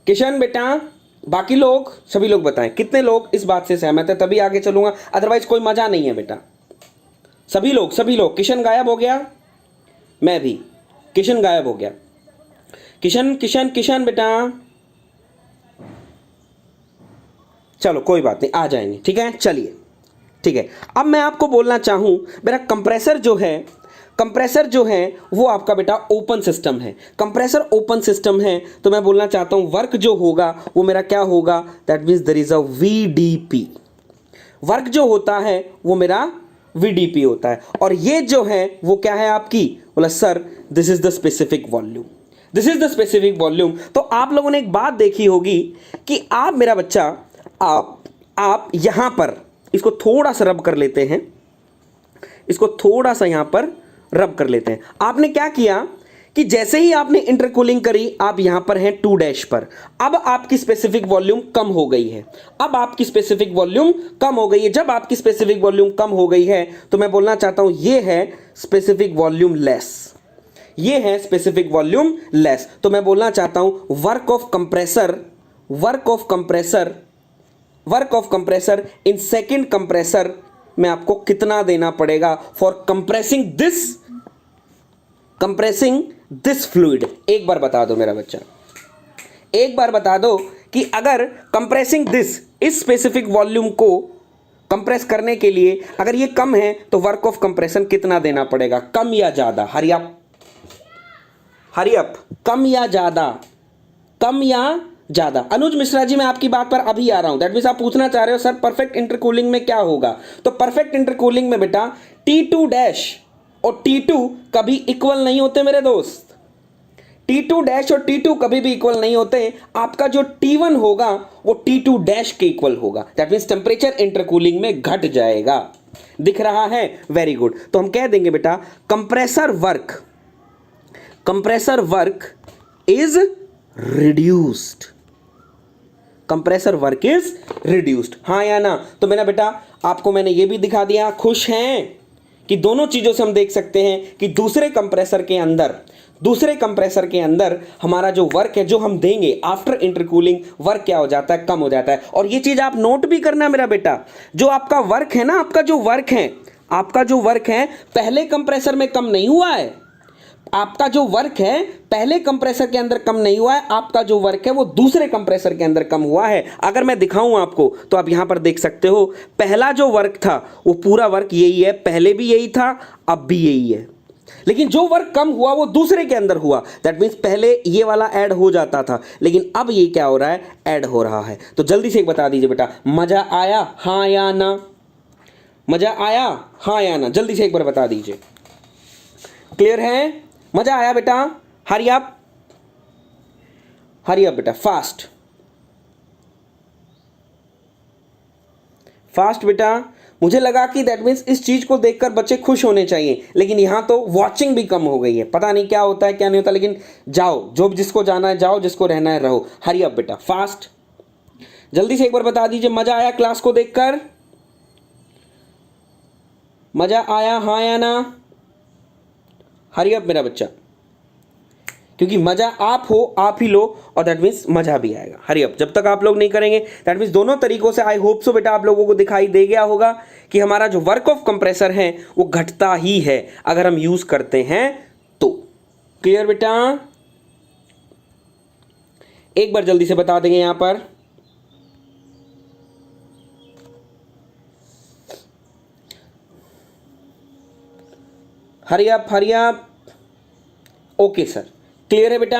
किशन बेटा, बाकी लोग सभी लोग बताएं कितने लोग इस बात से सहमत है, तभी आगे चलूंगा, अदरवाइज कोई मजा नहीं है बेटा। सभी लोग, सभी लोग, किशन गायब हो गया, मैं भी, किशन गायब हो गया, किशन किशन किशन बेटा, चलो कोई बात नहीं, आ जाएंगे, ठीक है, चलिए ठीक है। अब मैं आपको बोलना चाहूं मेरा कंप्रेसर जो है, कंप्रेसर जो है वो आपका बेटा ओपन सिस्टम है, कंप्रेसर ओपन सिस्टम है, तो मैं बोलना चाहता हूं वर्क जो होगा वो मेरा क्या होगा, that means there is a VDP, work जो होता है वो मेरा VDP होता है, और ये जो है वो क्या है आपकी, बोला sir this is the specific volume, this is the specific volume. तो आप लोगों ने एक बात देखी होगी कि आप मेरा बच्चा, आप यहां पर इसको थोड़ा सा रब कर लेते हैं, इसको थोड़ा सा यहां पर रब कर लेते हैं। आपने क्या किया कि जैसे ही आपने इंटरकूलिंग करी, आप यहां पर हैं 2' पर, अब आपकी स्पेसिफिक वॉल्यूम कम हो गई है, अब आपकी स्पेसिफिक वॉल्यूम कम हो गई है। जब आपकी स्पेसिफिक वॉल्यूम कम हो गई है तो मैं बोलना चाहता हूं ये है स्पेसिफिक वॉल्यूम लेस, ये है स्पेसिफिक वॉल्यूम लेस। तो मैं बोलना चाहता हूं work of compressor, work of compressor, work of compressor in second compressor में आपको कितना देना पड़ेगा फॉर कंप्रेसिंग दिस फ्लूइड। एक बार बता दो मेरा बच्चा, एक बार बता दो कि अगर कंप्रेसिंग दिस, इस स्पेसिफिक वॉल्यूम को कंप्रेस करने के लिए अगर ये कम है तो वर्क ऑफ कंप्रेशन कितना देना पड़ेगा, कम या ज्यादा, हरी अप, हरी अप, कम या ज्यादा, कम या ज्यादा। अनुज मिश्रा जी मैं आपकी बात पर अभी आ रहा हूं, दैट मींस आप पूछना चाह रहे हो सर परफेक्ट इंटरकूलिंग में क्या होगा, तो परफेक्ट इंटरकूलिंग में बेटा T2' और T2 कभी इक्वल नहीं होते मेरे दोस्त, T2' और T2 कभी भी इक्वल नहीं होते। आपका जो T1 होगा वो T2' के इक्वल होगा, दैट मींस टेम्परेचर इंटरकूलिंग में घट जाएगा, दिख रहा है, वेरी गुड। तो हम कह देंगे बेटा compressor work is reduced, compressor work is reduced, हाँ या ना। तो मेरा बेटा आपको मैंने ये भी दिखा दिया, खुश हैं कि दोनों चीजों से हम देख सकते हैं कि दूसरे कंप्रेसर के अंदर हमारा जो वर्क है जो हम देंगे आफ्टर इंटरकूलिंग, वर्क क्या हो जाता है, कम हो जाता है। और ये चीज आप नोट भी करना मेरा बेटा, जो आपका वर्क है ना, आपका जो वर्क है पहले कंप्रेसर में कम नहीं हुआ है। आपका जो वर्क है पहले कंप्रेसर के अंदर कम नहीं हुआ है, आपका जो वर्क है वो दूसरे कंप्रेसर के अंदर कम हुआ है। अगर मैं दिखाऊं आपको तो आप यहां पर देख सकते हो, पहला जो वर्क था वो पूरा वर्क यही है, पहले भी यही था, अब भी यही है। लेकिन जो वर्क कम हुआ वो दूसरे के अंदर हुआ। दैट मीन्स पहले ये वाला ऐड हो जाता था, लेकिन अब ये क्या हो रहा है, ऐड हो रहा है। तो जल्दी से एक बता दीजिए बेटा, मजा आया हाँ या ना? मजा आया हाँ या ना? जल्दी से एक बार बता दीजिए। क्लियर है? मजा आया बेटा? हरी अप बेटा, फास्ट बेटा। मुझे लगा कि दैट मीन्स इस चीज को देखकर बच्चे खुश होने चाहिए, लेकिन यहां तो वॉचिंग भी कम हो गई है। पता नहीं क्या होता है क्या नहीं होता, लेकिन जाओ, जो जिसको जाना है जाओ, जिसको रहना है रहो। हरी अप बेटा, फास्ट। जल्दी से एक बार बता दीजिए, मजा आया क्लास को देखकर? मजा आया हाँ या ना? हरी अप मेरा बच्चा, क्योंकि मजा आप हो, आप ही लो, और दैट मीन्स मजा भी आएगा। Hurry up. जब तक आप लोग नहीं करेंगे, दैट मीन्स दोनों तरीकों से आई होप सो बेटा आप लोगों को दिखाई दे गया होगा कि हमारा जो वर्क ऑफ कंप्रेसर है वो घटता ही है अगर हम यूज करते हैं तो। क्लियर बेटा? एक बार जल्दी से बता देंगे यहां पर। Hurry up. Okay sir, clear है बेटा?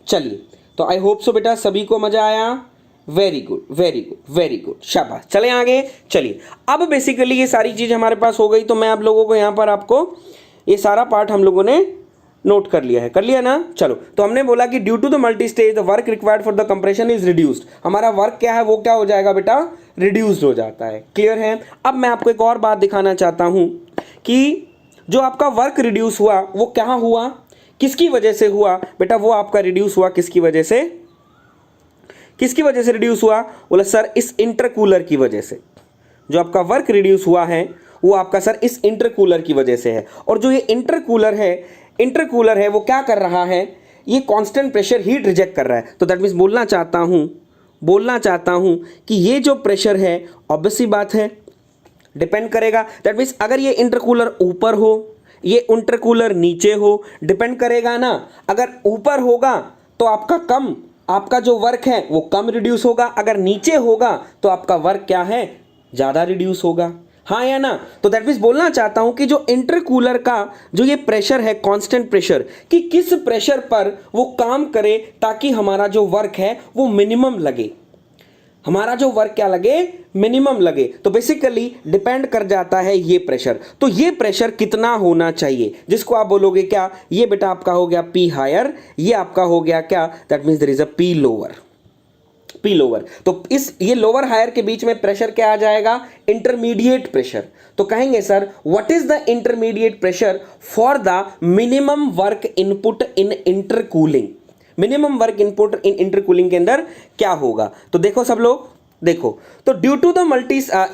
चलिए, तो आई होप सो बेटा सभी को मजा आया। वेरी गुड, शाबाश। चले आगे। चलिए, अब बेसिकली ये सारी चीज हमारे पास हो गई, तो मैं आप लोगों को यहां पर आपको ये सारा पार्ट हम लोगों ने नोट कर लिया ना। चलो, तो हमने बोला कि due to the multi stage the work required for the compression is reduced. हमारा वर्क क्या है, वो क्या हो जाएगा बेटा, रिड्यूस्ड हो जाता है। क्लियर है? अब मैं आपको एक और बात दिखाना चाहता हूं कि जो आपका वर्क रिड्यूस हुआ वो क्या हुआ, किसकी वजह से हुआ बेटा? वो आपका रिड्यूस हुआ किसकी वजह से रिड्यूस हुआ? बोला सर इस इंटरकूलर की वजह से। जो आपका वर्क रिड्यूस हुआ है वो आपका सर इस इंटरकूलर की वजह से है। और जो ये इंटरकूलर है वो क्या कर रहा है, ये कांस्टेंट प्रेशर हीट रिजेक्ट कर रहा है। तो दैट मीन्स बोलना चाहता हूं कि ये जो प्रेशर है, ऑब्वियस सी बात है, डिपेंड करेगा। दैट मीन्स अगर ये इंटरकूलर ऊपर हो, ये इंटरकूलर नीचे हो, डिपेंड करेगा ना। अगर ऊपर होगा तो आपका जो वर्क है वो कम रिड्यूस होगा, अगर नीचे होगा तो आपका वर्क क्या है, ज्यादा रिड्यूस होगा। हाँ या ना? तो दैट मीन्स बोलना चाहता हूं कि जो इंटरकूलर का जो ये प्रेशर है, कांस्टेंट प्रेशर, कि किस प्रेशर पर वो काम करे ताकि हमारा जो वर्क है वो मिनिमम लगे, हमारा जो वर्क क्या लगे, मिनिमम लगे। तो बेसिकली डिपेंड कर जाता है ये प्रेशर। तो ये प्रेशर कितना होना चाहिए, जिसको आप बोलोगे क्या, ये बेटा आपका हो गया P हायर, ये आपका हो गया क्या, that means there is a P lower. तो इस ये लोअर हायर के बीच में प्रेशर क्या आ जाएगा, इंटरमीडिएट प्रेशर। तो कहेंगे sir what is the intermediate pressure for the minimum work input in intercooling. Minimum work input in intercooling के अंदर क्या होगा? तो देखो सब लोग, देखो, तो ड्यू टू द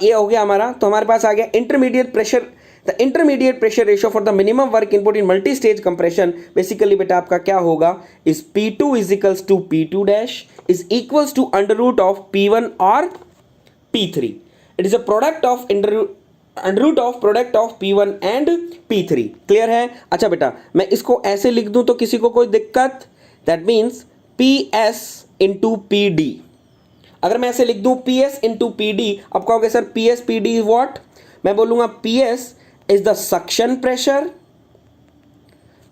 ये हो गया हमारा, तो हमारे पास आ गया intermediate pressure. The intermediate pressure ratio for the minimum work input in multi stage compression basically बेटा आपका क्या होगा, is P2 is equals to P2 dash is equals to under root of P1 और P3। It is a product of product of P1 and P3। Clear है? अच्छा बेटा, मैं इसको ऐसे लिख दूं तो किसी को कोई दिक्कत? That means PS into PD। अगर मैं ऐसे लिख दूं PS इंटू PD, अब कहोगे sir PS PD is what? मैं बोलूंगा PS is the suction pressure,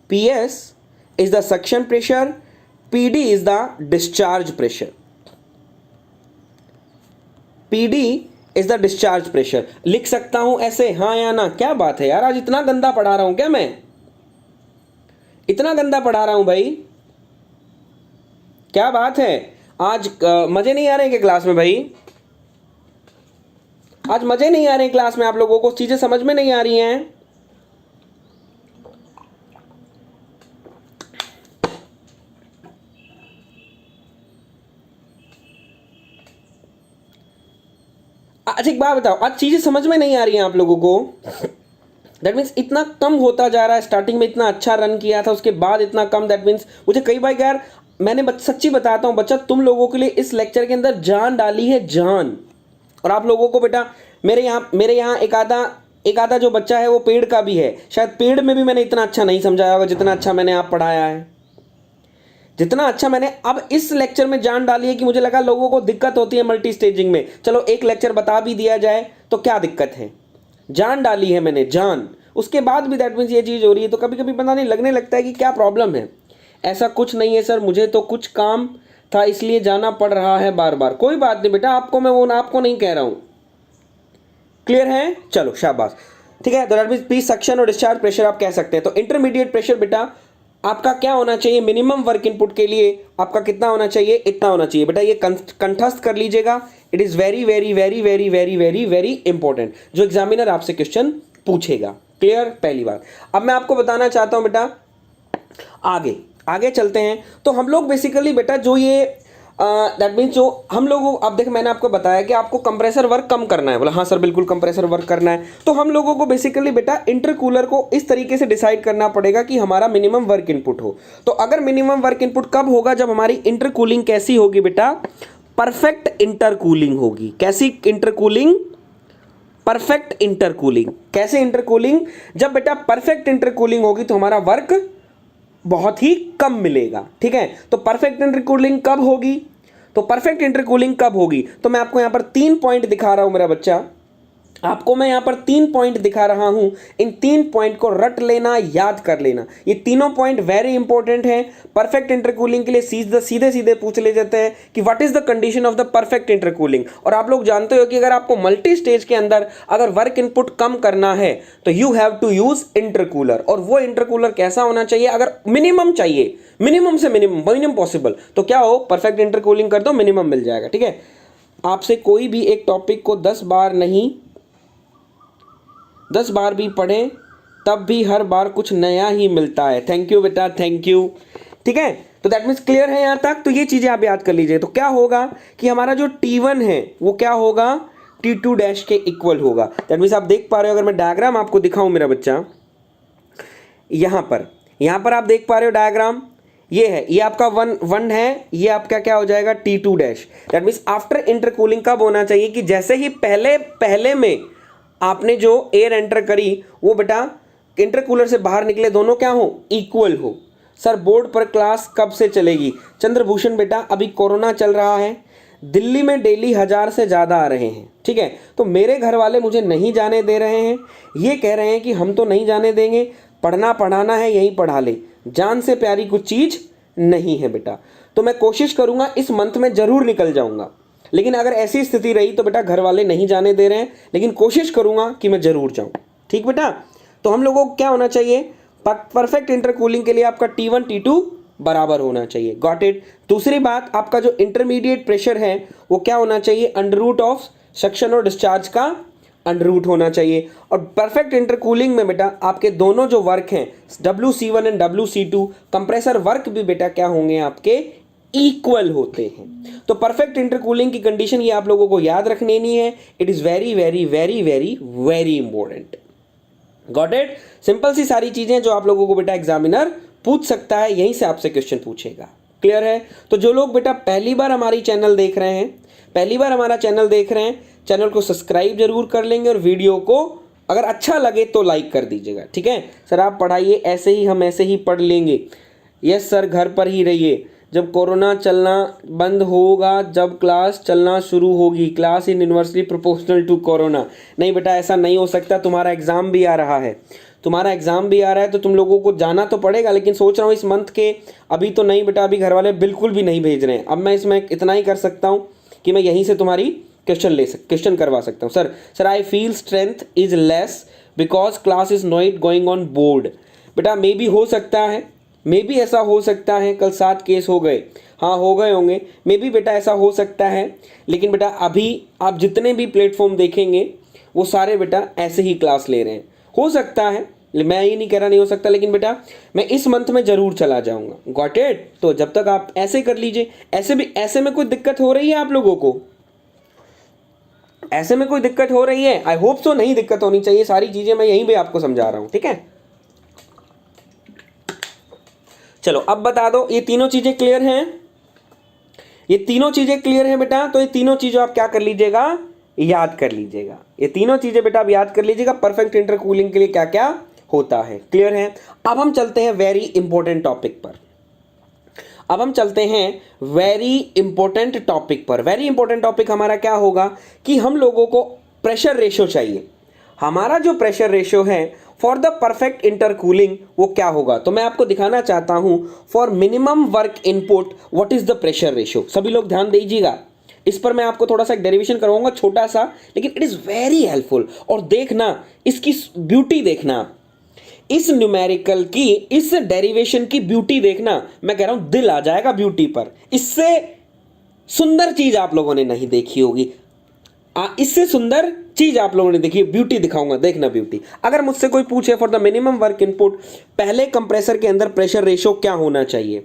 PS is the suction pressure, PD is the discharge pressure, PD is the discharge pressure. लिख सकता हूं ऐसे, हाँ या ना? क्या बात है यार, आज इतना गंदा पढ़ा रहा हूं क्या मैं? इतना गंदा पढ़ा रहा हूं भाई, क्या बात है? आज मजे नहीं आ रहे हैं क्या क्लास में भाई? आज मजे नहीं आ रहे हैं क्लास में? आप लोगों को चीजें समझ में नहीं आ रही हैं? अच्छा एक बात बताओ, आज चीजें समझ में नहीं आ रही हैं आप लोगों को? दैट मीन्स इतना कम होता जा रहा है, स्टार्टिंग में इतना अच्छा रन किया था उसके बाद इतना कम। दैट मीन्स मुझे कई बार यार, मैंने सच्ची बताता हूँ बच्चा, तुम लोगों के लिए इस लेक्चर के अंदर जान डाली है, जान। और आप लोगों को बेटा मेरे यहाँ एक आधा जो बच्चा है वो पेड़ का भी है, शायद पेड़ में भी मैंने इतना अच्छा नहीं समझाया होगा जितना अच्छा मैंने आप पढ़ाया है, जितना अच्छा मैंने अब इस लेक्चर में जान डाली है कि मुझे लगा लोगों को दिक्कत होती है मल्टी स्टेजिंग में, चलो एक लेक्चर बता भी दिया जाए तो क्या दिक्कत है। जान डाली है मैंने, जान। उसके बाद भी दैट मीन्स ये चीज़ हो रही है, तो कभी कभी पता नहीं लगने लगता है कि क्या प्रॉब्लम है। ऐसा कुछ नहीं है सर, मुझे तो कुछ काम था इसलिए जाना पड़ रहा है बार बार। कोई बात नहीं बेटा, आपको मैं वो आपको नहीं कह रहा हूँ। क्लियर है? चलो शाबाश, ठीक है। तो दैट मीन्स प्लीज सक्शन और डिस्चार्ज प्रेशर आप कह सकते हैं। तो इंटरमीडिएट प्रेशर बेटा आपका क्या होना चाहिए? मिनिमम वर्क इनपुट के लिए आपका कितना होना चाहिए? इतना होना चाहिए बेटा, ये कंठस्थ कर लीजिएगा। It is very very very very very very very important, जो एग्जामिनर आपसे क्वेश्चन पूछेगा। क्लियर? पहली बात। अब मैं आपको बताना चाहता हूं बेटा, आगे आगे चलते हैं। तो हम लोग बेसिकली बेटा जो ये दैट मीन्स जो हम लोगों, अब देख मैंने आपको बताया कि आपको कंप्रेसर वर्क कम करना है। बोला हाँ सर बिल्कुल कंप्रेसर वर्क करना है। तो हम लोगों को बेसिकली बेटा इंटरकूलर को इस तरीके से डिसाइड करना पड़ेगा कि हमारा मिनिमम वर्क इनपुट हो। तो अगर मिनिमम वर्क इनपुट कब होगा? जब हमारी इंटरकूलिंग कैसी होगी बेटा? परफेक्ट इंटरकूलिंग होगी। कैसी इंटरकूलिंग? Perfect intercooling. कैसे इंटरकूलिंग? जब बेटा परफेक्ट इंटरकूलिंग होगी तो हमारा वर्क बहुत ही कम मिलेगा। ठीक है, तो परफेक्ट इंटरकूलिंग कब होगी? तो परफेक्ट इंटरकूलिंग कब होगी? तो मैं आपको यहां पर 3 पॉइंट दिखा रहा हूं मेरा बच्चा, आपको मैं यहां पर 3 पॉइंट दिखा रहा हूं। इन 3 पॉइंट को रट लेना, याद कर लेना। ये तीनों पॉइंट वेरी इंपॉर्टेंट हैं परफेक्ट इंटरकूलिंग के लिए। सीधे सीधे पूछ ले जाते हैं कि what is the condition of the perfect intercooling. और आप लोग जानते हो कि अगर आपको मल्टी स्टेज के अंदर अगर वर्क इनपुट कम करना है तो you have to use intercooler. और वो इंटरकूलर कैसा होना चाहिए? अगर मिनिमम चाहिए, मिनिमम से मिनिमम पॉसिबल, तो क्या हो? परफेक्ट इंटरकूलिंग कर दो, मिनिमम मिल जाएगा। ठीक है, आपसे कोई भी एक टॉपिक को 10 बार नहीं, 10 बार भी पढ़ें तब भी हर बार कुछ नया ही मिलता है। थैंक यू बेटा, थैंक यू। ठीक है, तो दैट मीन्स क्लियर है यहाँ तक? तो ये चीज़ें आप याद कर लीजिए। तो क्या होगा कि हमारा जो T1 है वो क्या होगा? T2 डैश के इक्वल होगा। दैट मीन्स आप देख पा रहे हो, अगर मैं डायग्राम आपको दिखाऊं मेरा बच्चा, यहाँ पर आप देख पा रहे हो डायग्राम, ये है, ये आपका 1 है, ये आपका क्या हो जाएगा? T2 dash. That means after intercooling कब होना चाहिए? कि जैसे ही पहले में आपने जो एयर एंटर करी वो बेटा इंटरकूलर से बाहर निकले, दोनों क्या हो? इक्वल हो। सर बोर्ड पर क्लास कब से चलेगी? चंद्रभूषण बेटा अभी कोरोना चल रहा है, दिल्ली में डेली 1000 से ज़्यादा आ रहे हैं। ठीक है, तो मेरे घर वाले मुझे नहीं जाने दे रहे हैं, ये कह रहे हैं कि हम तो नहीं जाने देंगे, पढ़ना पढ़ाना है यहीं पढ़ा ले, जान से प्यारी कुछ चीज़ नहीं है बेटा। तो मैं कोशिश करूँगा इस मंथ में ज़रूर निकल जाऊँगा, लेकिन अगर ऐसी स्थिति रही तो बेटा घर वाले नहीं जाने दे रहे हैं, लेकिन कोशिश करूंगा कि मैं जरूर जाऊं। ठीक बेटा, तो हम लोगों को क्या होना चाहिए? परफेक्ट इंटरकूलिंग के लिए आपका T1 T2 बराबर होना चाहिए। Got it? दूसरी बात, आपका जो इंटरमीडिएट प्रेशर है वो क्या होना चाहिए? अंडर रूट ऑफ सक्शन और डिस्चार्ज का अंडर रूट होना चाहिए। और परफेक्ट इंटरकूलिंग में बेटा आपके दोनों जो वर्क हैं WC1 and WC2 compressor work भी बेटा क्या होंगे? आपके इक्वल होते हैं। तो परफेक्ट इंटरकूलिंग की कंडीशन ये आप लोगों को याद रखनी नहीं है। It is very very very very very important. Got it? Simple सी सारी चीजें जो आप लोगों को बेटा एग्जामिनर पूछ सकता है, यहीं से आपसे क्वेश्चन पूछेगा। क्लियर है? तो जो लोग बेटा पहली बार हमारी चैनल देख रहे हैं, पहली बार हमारा चैनल देख रहे हैं, चैनल को सब्सक्राइब जरूर कर लेंगे और वीडियो को अगर अच्छा लगे तो लाइक कर दीजिएगा। ठीक है सर, आप पढ़ाइए ऐसे ही, हम ऐसे ही पढ़ लेंगे। यस सर, घर पर ही रहिए, जब कोरोना चलना बंद होगा, जब क्लास चलना शुरू होगी, class in university proportional to corona. नहीं बेटा ऐसा नहीं हो सकता, तुम्हारा एग्ज़ाम भी आ रहा है, तुम्हारा एग्ज़ाम भी आ रहा है, तो तुम लोगों को जाना तो पड़ेगा। लेकिन सोच रहा हूँ इस मंथ के अभी तो नहीं बेटा, अभी घर वाले बिल्कुल भी नहीं भेज रहे हैं। अब मैं इसमें इतना ही कर सकता हूँ कि मैं यहीं से तुम्हारी क्वेश्चन करवा सकता हूँ। Sir I feel strength is less because class is not going on board. बेटा मे बी हो सकता है, मे बी ऐसा हो सकता है, कल 7 केस हो गए, हाँ हो गए होंगे, मे बी बेटा ऐसा हो सकता है। लेकिन बेटा अभी आप जितने भी प्लेटफॉर्म देखेंगे वो सारे बेटा ऐसे ही क्लास ले रहे हैं। हो सकता है, मैं ये नहीं कह रहा नहीं हो सकता, लेकिन बेटा मैं इस मंथ में ज़रूर चला जाऊँगा। Got it? तो जब तक आप ऐसे कर लीजिए। ऐसे में कोई दिक्कत हो रही है आप लोगों को? ऐसे में कोई दिक्कत हो रही है? आई होप सो नहीं दिक्कत होनी चाहिए, सारी चीजें मैं यहीं पे आपको समझा रहा हूं, ठीक है। चलो अब बता दो, ये तीनों चीजें क्लियर हैं? ये तीनों चीजें क्लियर हैं बेटा? तो ये तीनों चीजें आप क्या कर लीजिएगा, याद कर लीजिएगा। ये तीनों चीजें बेटा आप याद कर लीजिएगा, परफेक्ट इंटरकूलिंग के लिए क्या क्या होता है। क्लियर है? अब हम चलते हैं वेरी इंपॉर्टेंट टॉपिक पर। अब हम चलते हैं वेरी इंपॉर्टेंट टॉपिक पर। वेरी इंपॉर्टेंट टॉपिक हमारा क्या होगा कि हम लोगों को प्रेशर रेशो चाहिए। हमारा जो प्रेशर रेशो है फॉर द परफेक्ट इंटरकूलिंग वो क्या होगा, तो मैं आपको दिखाना चाहता हूं for minimum work input what is the pressure ratio. सभी लोग ध्यान दीजिएगा, इस पर मैं आपको थोड़ा सा एक डेरिवेशन करवाऊंगा छोटा सा, लेकिन इट इज वेरी हेल्पफुल। और देखना इसकी ब्यूटी, देखना इस न्यूमेरिकल की, इस डेरिवेशन की ब्यूटी देखना, मैं कह रहा हूं दिल आ जाएगा ब्यूटी पर। इससे सुंदर चीज आप लोगों ने नहीं देखी होगी, इससे सुंदर चीज आप लोगों ने देखी, ब्यूटी दिखाऊंगा, देखना ब्यूटी। अगर मुझसे कोई पूछे for the minimum work input पहले कंप्रेसर के अंदर प्रेशर रेशो क्या होना चाहिए,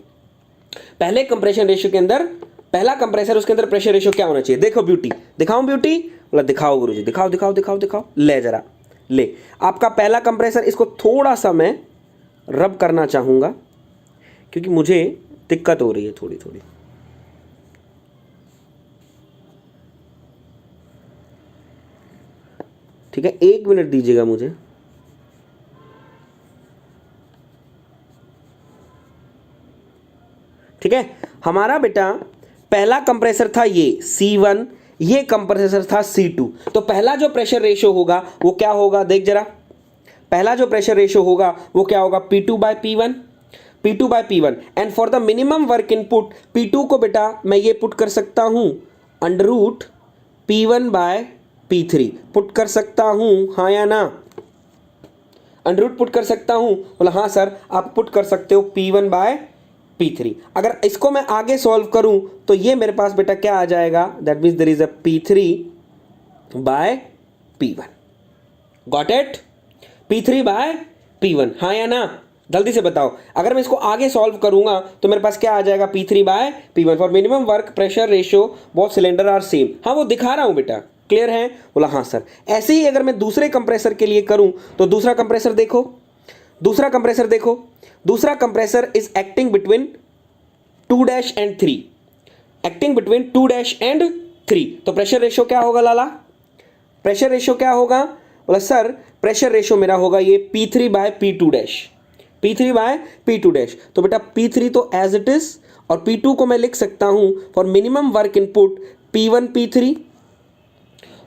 पहले कंप्रेशन रेशो के अंदर, पहला कंप्रेसर उसके अंदर प्रेशर रेशो क्या होना चाहिए, देखो ब्यूटी, दिखाऊं ब्यूटी? बोला दिखाओ गुरुजी, दिखाओ दिखाओ दिखाओ दिखाओ, ले जरा ले। आपका पहला कंप्रेसर, इसको थोड़ा सा मैं रब करना चाहूंगा क्योंकि मुझे दिक्कत हो रही है थोड़ी थोड़ी। ठीक है, 1 मिनट दीजिएगा मुझे। ठीक है, हमारा बेटा पहला कंप्रेसर था ये C1, ये कंप्रेसर था C2। तो पहला जो प्रेशर रेशो होगा वो क्या होगा, देख जरा, पहला जो प्रेशर रेशो होगा वो क्या होगा, P2/P1, P2/P1। And for the minimum work input P2 को बेटा मैं ये पुट कर सकता हूं अंडर रूट P1/P3 पुट कर सकता हूं, हाँ या ना? अंडर रूट पुट कर सकता हूं? बोला हाँ सर, आप पुट कर सकते हो P1/P3। अगर इसको मैं आगे सॉल्व करूं तो ये मेरे पास बेटा क्या आ जाएगा, that means there is a P3/P1। Got it? P3/P1, हाँ या ना? जल्दी से बताओ। अगर मैं इसको आगे सॉल्व करूंगा तो मेरे पास क्या आ जाएगा, P3/P1 for minimum work pressure ratio both cylinder are same. हाँ वो दिखा रहा हूं बेटा, क्लियर है? बोला हाँ सर। ऐसे ही अगर मैं दूसरे कंप्रेसर के लिए करूं तो दूसरा कंप्रेसर देखो, दूसरा कंप्रेसर देखो, दूसरा compressor is acting between 2' and 3, acting between 2' and 3। तो प्रेशर रेशियो क्या होगा लाला, प्रेशर रेशियो क्या होगा? बोला सर प्रेशर रेशियो मेरा होगा ये P3/P2', P3/P2'। तो बेटा P3 तो एज इट इज, और P2 को मैं लिख सकता हूं for minimum work input P1/P3,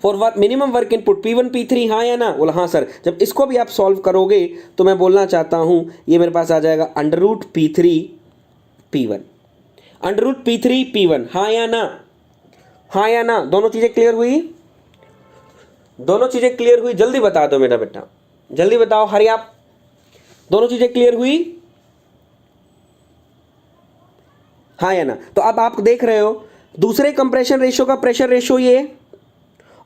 for minimum work input P1/P3, हाँ या ना? बोला हाँ सर। जब इसको भी आप सॉल्व करोगे तो मैं बोलना चाहता हूं ये मेरे पास आ जाएगा under root P3/P1, under root P3/P1, हाँ या ना? हाँ या ना? दोनों चीजें क्लियर हुई? दोनों चीजें क्लियर हुई? जल्दी बता दो मेरा बेटा, जल्दी बताओ, हरी आप। दोनों चीजें क्लियर हुई? हाँ या ना? तो अब आप देख रहे हो दूसरे कंप्रेशन रेशियो का प्रेशर रेशियो ये,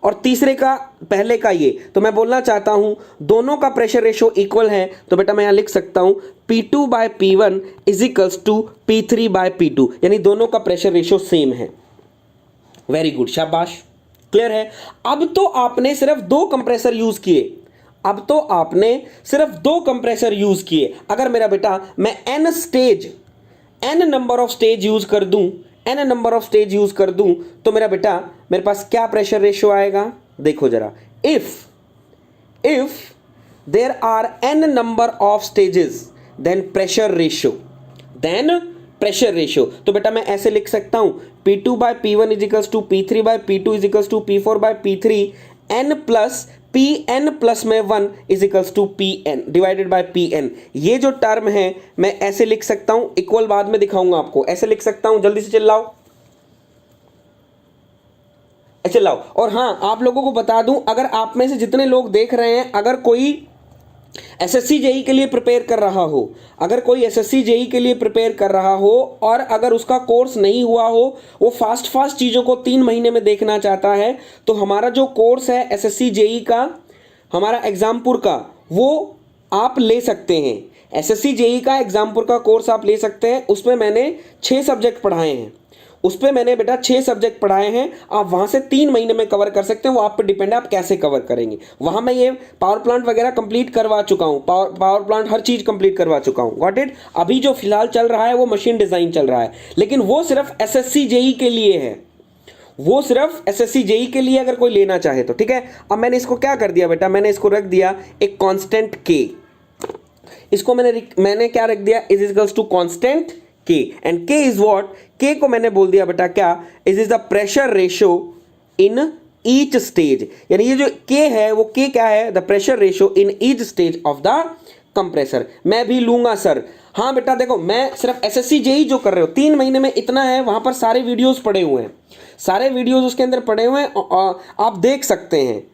और तीसरे का पहले का ये। तो मैं बोलना चाहता हूं दोनों का प्रेशर रेशियो इक्वल है, तो बेटा मैं यहां लिख सकता हूं P2/P1 is equals to P3/P2, यानी दोनों का प्रेशर रेशियो सेम है। वेरी गुड, शाबाश, क्लियर है? अब तो आपने सिर्फ 2 कंप्रेसर यूज किए, अब तो आपने सिर्फ 2 कंप्रेसर यूज किए। अगर मेरा बेटा मैं n number of stage use कर दूं, n number of stage use कर दूं, तो मेरा बेटा मेरे पास क्या प्रेशर रेशियो आएगा, देखो जरा। If there are n number of stages then pressure ratio, तो बेटा मैं ऐसे लिख सकता हूं P2/P1 is equals to P3/P2 is equals to P4/P3, n plus Pn plus में 1 is equals to Pn divided by Pn। ये जो टर्म है मैं ऐसे लिख सकता हूं, इक्वल बाद में दिखाऊंगा आपको, ऐसे लिख सकता हूं, जल्दी से चिल्लाओ, चिल्लाओ। और हाँ आप लोगों को बता दूं, अगर आप में से जितने लोग देख रहे हैं, अगर कोई एसएससी जेई के लिए प्रिपेयर कर रहा हो, अगर कोई एसएससी जेई के लिए प्रिपेयर कर रहा हो और अगर उसका कोर्स नहीं हुआ हो, वो फास्ट चीज़ों को 3 महीने में देखना चाहता है, तो हमारा जो कोर्स है एसएससी जेई का, हमारा एग्जामपुर का, वो आप ले सकते हैं। एसएससी जेई का एग्जामपुर का कोर्स आप ले सकते हैं। उसमें मैंने 6 सब्जेक्ट पढ़ाए हैं, उस पर मैंने बेटा 6 सब्जेक्ट पढ़ाए हैं, आप वहां से 3 महीने में कवर कर सकते हैं, वो आप पे डिपेंड है आप कैसे कवर करेंगे। वहां मैं ये पावर प्लांट वगैरह कंप्लीट करवा चुका हूं, पावर प्लांट हर चीज कंप्लीट करवा चुका हूं, गॉट इट। अभी जो फिलहाल चल रहा है वो मशीन डिजाइन चल रहा है, लेकिन वो सिर्फ एसएससी जेई के लिए है, वो सिर्फ एसएससी जेई के लिए अगर कोई लेना चाहे तो, ठीक है। अब मैंने इसको क्या कर दिया बेटा, मैंने इसको रख दिया एक कांस्टेंट के, इसको मैंने क्या रख दिया, इज इक्वल्स टू कांस्टेंट के, एंड के इज व्हाट, के को मैंने बोल दिया बेटा क्या, is the pressure ratio in each stage, यानी ये जो के है वो के क्या है, the pressure ratio in each stage of the compressor. मैं भी लूंगा सर, हाँ बेटा देखो मैं सिर्फ एसएससी जेई जो कर रहे हो 3 महीने में इतना है, वहां पर सारे वीडियोस पड़े हुए हैं, सारे वीडियोस उसके अंदर पड़े हुए हैं, आप देख सकते हैं।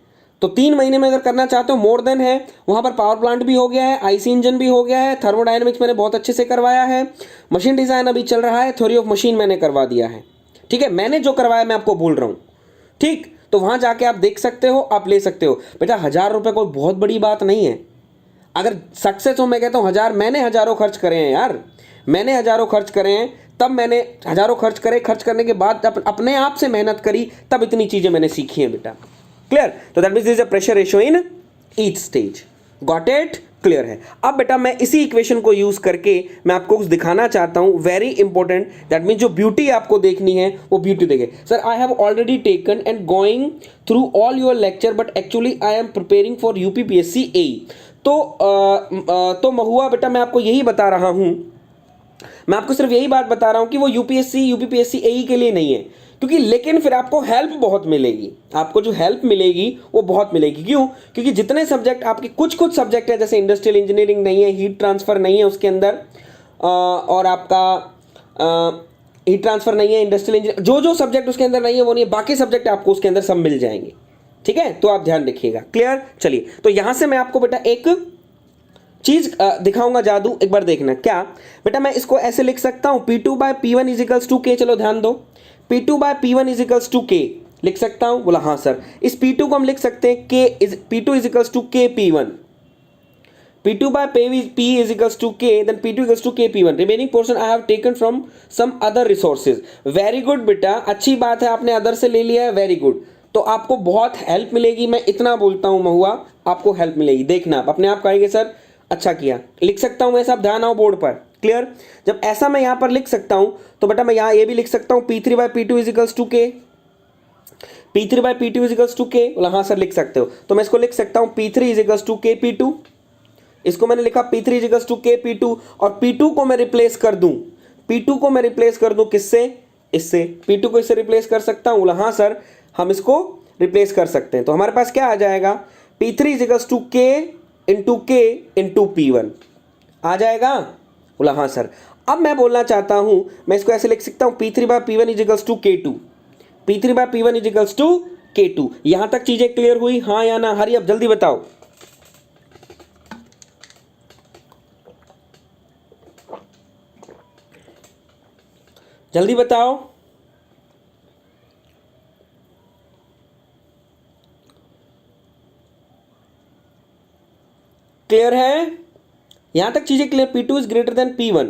तो 3 महीने में अगर करना चाहते हो मोर देन है, वहां पर पावर प्लांट भी हो गया है, आईसी इंजन भी हो गया है, थर्मोडायनेमिक्स मैंने बहुत अच्छे से करवाया है, मशीन डिजाइन अभी चल रहा है, थ्योरी ऑफ मशीन मैंने करवा दिया है, ठीक है। मैंने जो करवाया मैं आपको बोल रहा हूं, ठीक। तो वहां जाके आप देख सकते हो, आप ले सकते हो बेटा। 1000 रुपये कोई बहुत बड़ी बात नहीं है, अगर सक्सेस हो, मैं कहता हूं 1000, मैंने हजारों खर्च करे हैं यार, मैंने हजारों खर्च करे हैं, तब मैंने हजारों खर्च करे, खर्च करने के बाद अपने आप से मेहनत करी, तब इतनी चीजें मैंने सीखी हैं बेटा, क्लियर। तो that means this is a pressure ratio in each stage, got it, clear है। अब बेटा मैं इसी इक्वेशन को यूज करके मैं आपको कुछ दिखाना चाहता हूं, वेरी इंपॉर्टेंट, दैट मींस जो ब्यूटी आपको देखनी है वो ब्यूटी देखे। Sir I have already taken and going through all your lecture, but actually I am preparing for UPPSC AE. तो महुआ बेटा मैं आपको यही बता रहा हूं, मैं आपको सिर्फ यही बात बता रहा हूं कि वो यूपीपीएससी एई के लिए नहीं है, क्योंकि लेकिन फिर आपको हेल्प बहुत मिलेगी, आपको जो हेल्प मिलेगी वो बहुत मिलेगी। क्यों? क्योंकि जितने सब्जेक्ट आपके, कुछ सब्जेक्ट है जैसे इंडस्ट्रियल इंजीनियरिंग नहीं है, हीट ट्रांसफर नहीं है उसके अंदर, और आपका हीट ट्रांसफर नहीं है, इंडस्ट्रियल इंजीनियरिंग, जो सब्जेक्ट उसके अंदर नहीं है वो नहीं है, बाकी सब्जेक्ट आपको उसके अंदर सब मिल जाएंगे, ठीक है। तो आप ध्यान रखिएगा, क्लियर। चलिए तो यहां से मैं आपको बेटा एक चीज दिखाऊंगा जादू, एक बार देखना क्या बेटा। मैं इसको ऐसे लिख सकता हूं, P2 bye P1 is equals to के, चलो ध्यान दो, P2 bye P1 is equals to के लिख सकता हूं, बोला हाँ सर। इस P2 को हम लिख सकते हैं P2 इज इक्वल्स टू के P1, P2 by P is equals to K, then P2 equals to K P1. Remaining portion I have taken from some other resources. Very good बेटा, अच्छी बात है, आपने अदर से ले लिया है, वेरी गुड। तो आपको बहुत हेल्प मिलेगी, मैं इतना बोलता हूं महुआ, आपको हेल्प मिलेगी, देखना आप अपने आप कहेंगे सर अच्छा किया। लिख सकता हूं मैं सब, ध्यान आओ बोर्ड पर, क्लियर। जब ऐसा मैं यहां पर लिख सकता हूं तो बेटा मैं यहां ये भी लिख सकता हूं P3 by P2 is equals to K, P3 by P2 is equals to K, बोला हाँ सर लिख सकते हो। तो मैं इसको लिख सकता हूं P3 is equals to K P2, इसको मैंने लिखा P3 is equals to K P2, और P2 को मैं रिप्लेस कर दूं, P2 को मैं रिप्लेस कर दूं किससे, इससे, P2 को इससे रिप्लेस कर सकता हूं, बोला हाँ सर हम इसको रिप्लेस कर सकते हैं। तो हमारे पास क्या आ जाएगा, P3 is equals to K into P1 आ जाएगा, बोला हाँ सर। अब मैं बोलना चाहता हूं, मैं इसको ऐसे लिख सकता हूं P3 by P1 is equals to K2, P3 by P1 is equals to K2। यहां तक चीजें क्लियर हुई, हाँ या ना, हरी अब जल्दी बताओ, जल्दी बताओ। क्लियर है, यहां तक चीजें clear, P2 is greater than P1,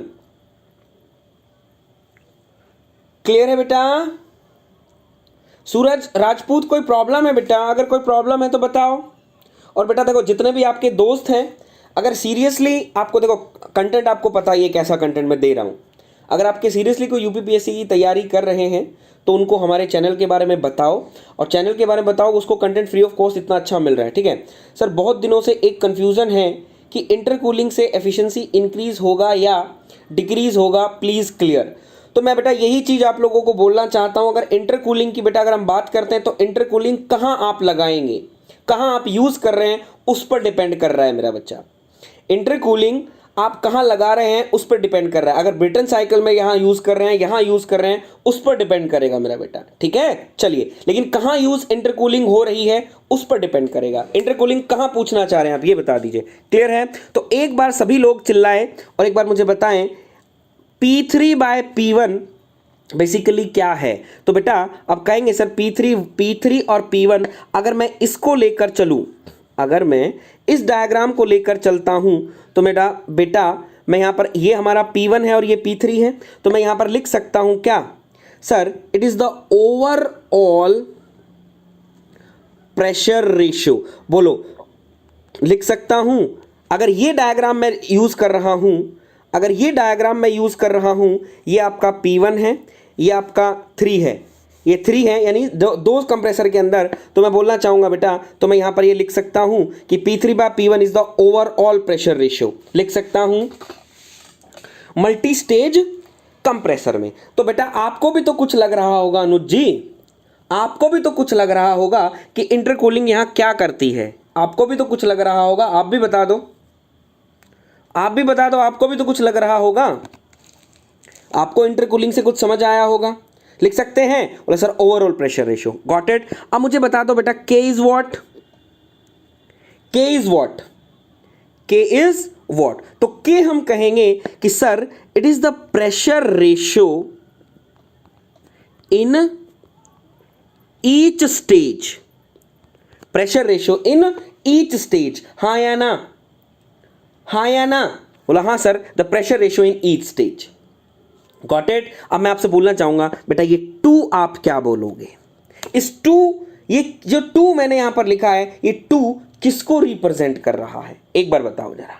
clear है बेटा। सूरज राजपूत कोई प्रॉब्लम है बेटा, अगर कोई प्रॉब्लम है तो बताओ। और बेटा देखो जितने भी आपके दोस्त हैं, अगर सीरियसली आपको, देखो कंटेंट आपको पता ही है कैसा कंटेंट मैं दे रहा हूं, अगर आपके सीरियसली कोई यूपीपीएससी की तैयारी कर रहे हैं तो उनको हमारे चैनल के बारे में बताओ, और चैनल के बारे में बताओ उसको कंटेंट फ्री ऑफ कॉस्ट इतना अच्छा मिल रहा है, ठीक है। सर बहुत दिनों से एक कन्फ्यूज़न है कि इंटरकूलिंग से एफिशिएंसी इंक्रीज होगा या डिक्रीज होगा, प्लीज़ क्लियर। तो मैं बेटा यही चीज़ आप लोगों को बोलना चाहता हूँ, अगर इंटरकूलिंग की बेटा अगर हम बात करते हैं तो इंटरकूलिंग कहाँ आप लगाएंगे, कहाँ आप यूज़ कर रहे हैं उस पर डिपेंड कर रहा है मेरा बच्चा। इंटरकूलिंग आप कहाँ लगा रहे हैं उस पर डिपेंड कर रहा है, अगर ब्रिटन साइकिल में यहाँ यूज़ कर रहे हैं, यहाँ यूज़ कर रहे हैं, उस पर डिपेंड करेगा मेरा बेटा, ठीक है। चलिए, लेकिन कहाँ यूज़ इंटरकूलिंग हो रही है उस पर डिपेंड करेगा। इंटरकूलिंग कहाँ पूछना चाह रहे हैं आप ये बता दीजिए, क्लियर है। तो एक बार सभी लोग चिल्लाएं और एक बार मुझे बताएं P3 by P1 बेसिकली क्या है। तो बेटा अब कहेंगे सर P3 और P1 अगर मैं इसको लेकर चलूँ, अगर मैं इस डायग्राम को लेकर चलता हूं तो बेटा मैं यहां पर, ये हमारा P1 है और ये P3 है, तो मैं यहां पर लिख सकता हूं क्या, sir it is the overall pressure ratio. बोलो, लिख सकता हूं अगर ये डायग्राम मैं यूज कर रहा हूं, अगर ये डायग्राम मैं यूज कर रहा हूं, ये आपका P1 है, ये आपका 3 है, ये 3 है, यानी दो कंप्रेसर के अंदर, तो मैं बोलना चाहूंगा बेटा, तो मैं यहां पर ये लिख सकता हूं कि P3/P1 is the overall pressure ratio. लिख सकता हूं मल्टी स्टेज कंप्रेसर में। तो बेटा आपको भी तो कुछ लग रहा होगा अनुज जी, आपको भी तो कुछ लग रहा होगा कि इंटरकूलिंग यहां क्या करती है, आपको भी तो कुछ लग रहा होगा। आप भी बता दो, आप भी बता दो, आपको भी तो कुछ लग रहा होगा, आपको इंटरकूलिंग से कुछ समझ आया होगा। लिख सकते हैं, बोले sir overall pressure ratio, got it. अब मुझे बता दो बेटा K is what, K is what, K is what. तो K हम कहेंगे कि sir it is the pressure ratio in each stage, pressure ratio in each stage. हाँ या ना, हाँ या ना, बोला हाँ sir, the pressure ratio in each stage, got it. अब मैं आपसे बोलना चाहूंगा बेटा ये 2 आप क्या बोलोगे? इस 2, ये जो 2 मैंने यहां पर लिखा है, ये 2 किसको रिप्रेजेंट कर रहा है? एक बार बताओ जरा,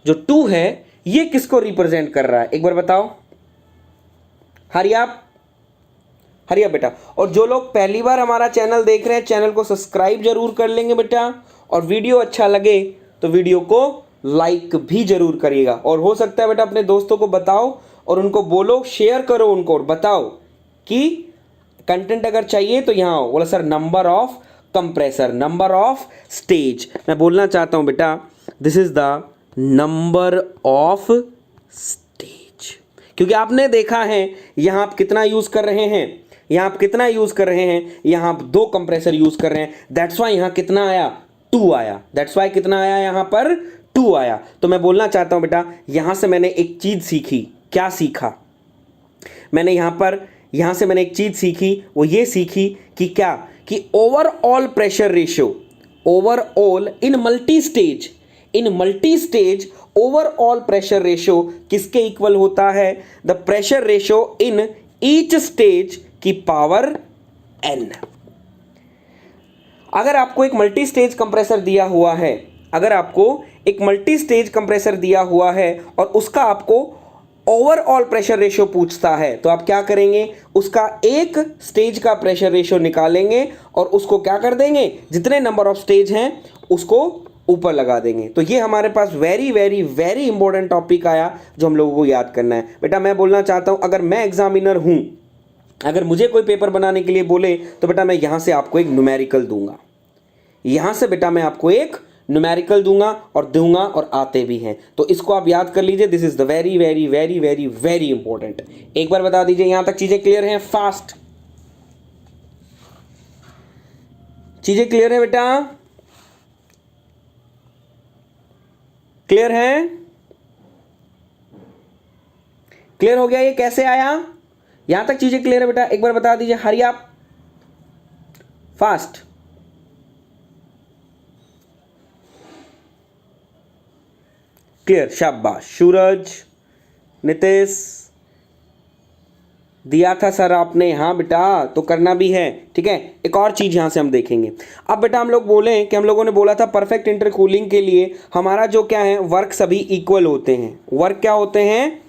जो 2 है ये किसको रिप्रेजेंट कर रहा है? एक बार बताओ, हरियाप, हरिया बेटा। और जो लोग पहली बार हमारा चैनल देख रहे हैं, चैनल को सब्सक्राइब जरूर कर लेंगे बेटा, और वीडियो अच्छा लगे तो वीडियो को लाइक भी जरूर करिएगा। और हो सकता है बेटा अपने दोस्तों को बताओ और उनको बोलो, शेयर करो उनको, और बताओ कि कंटेंट अगर चाहिए तो यहां आओ। बोला sir number of compressor, number of stage. मैं बोलना चाहता हूं बेटा this is the number of stage, क्योंकि आपने देखा है यहां आप कितना यूज कर रहे हैं, यहां आप कितना यूज कर रहे हैं, यहां आप 2 कंप्रेसर यूज कर रहे हैं, दैट्स वाई यहां कितना आया, 2 आया, दैट्स वाई कितना आया यहां पर, 2 आया। तो मैं बोलना चाहता हूं बेटा यहां से मैंने एक चीज सीखी। क्या सीखा मैंने यहां से मैंने एक चीज सीखी, वो ये सीखी कि क्या, कि ओवरऑल प्रेशर रेशियो, ओवरऑल इन multi stage overall pressure ratio किसके इक्वल होता है? The pressure ratio in each stage की पावर n। अगर आपको एक मल्टी स्टेज कंप्रेसर दिया हुआ है, अगर आपको एक मल्टी स्टेज कंप्रेसर दिया हुआ है और उसका आपको ओवरऑल प्रेशर रेशियो पूछता है, तो आप क्या करेंगे? उसका एक स्टेज का प्रेशर रेशियो निकालेंगे और उसको क्या कर देंगे, जितने नंबर ऑफ स्टेज हैं उसको ऊपर लगा देंगे। तो ये हमारे पास very very very important topic आया जो हम लोगों को याद करना है। बेटा मैं बोलना चाहता हूं, अगर मैं एग्जामिनर हूं, अगर मुझे कोई पेपर बनाने के लिए बोले तो बेटा मैं यहां से आपको एक न्यूमेरिकल दूंगा, यहां से बेटा मैं आपको एक न्यूमेरिकल दूंगा और आते भी हैं। तो इसको आप याद कर लीजिए, this is the very very very very very important. एक बार बता दीजिए यहां तक चीजें क्लियर हैं? फास्ट चीजें क्लियर है बेटा? क्लियर है? क्लियर हो गया? ये कैसे आया? यहां तक चीजें क्लियर है बेटा? एक बार बता दीजिए, हरी आप फास्ट। क्लियर, शाबाश। सूरज, नितेश, दिया था सर आपने, हाँ बेटा तो करना भी है, ठीक है। एक और चीज यहां से हम देखेंगे। अब बेटा हम लोग बोले कि हम लोगों ने बोला था परफेक्ट इंटरकूलिंग के लिए हमारा जो क्या है, वर्क सभी इक्वल होते हैं। वर्क क्या होते हैं?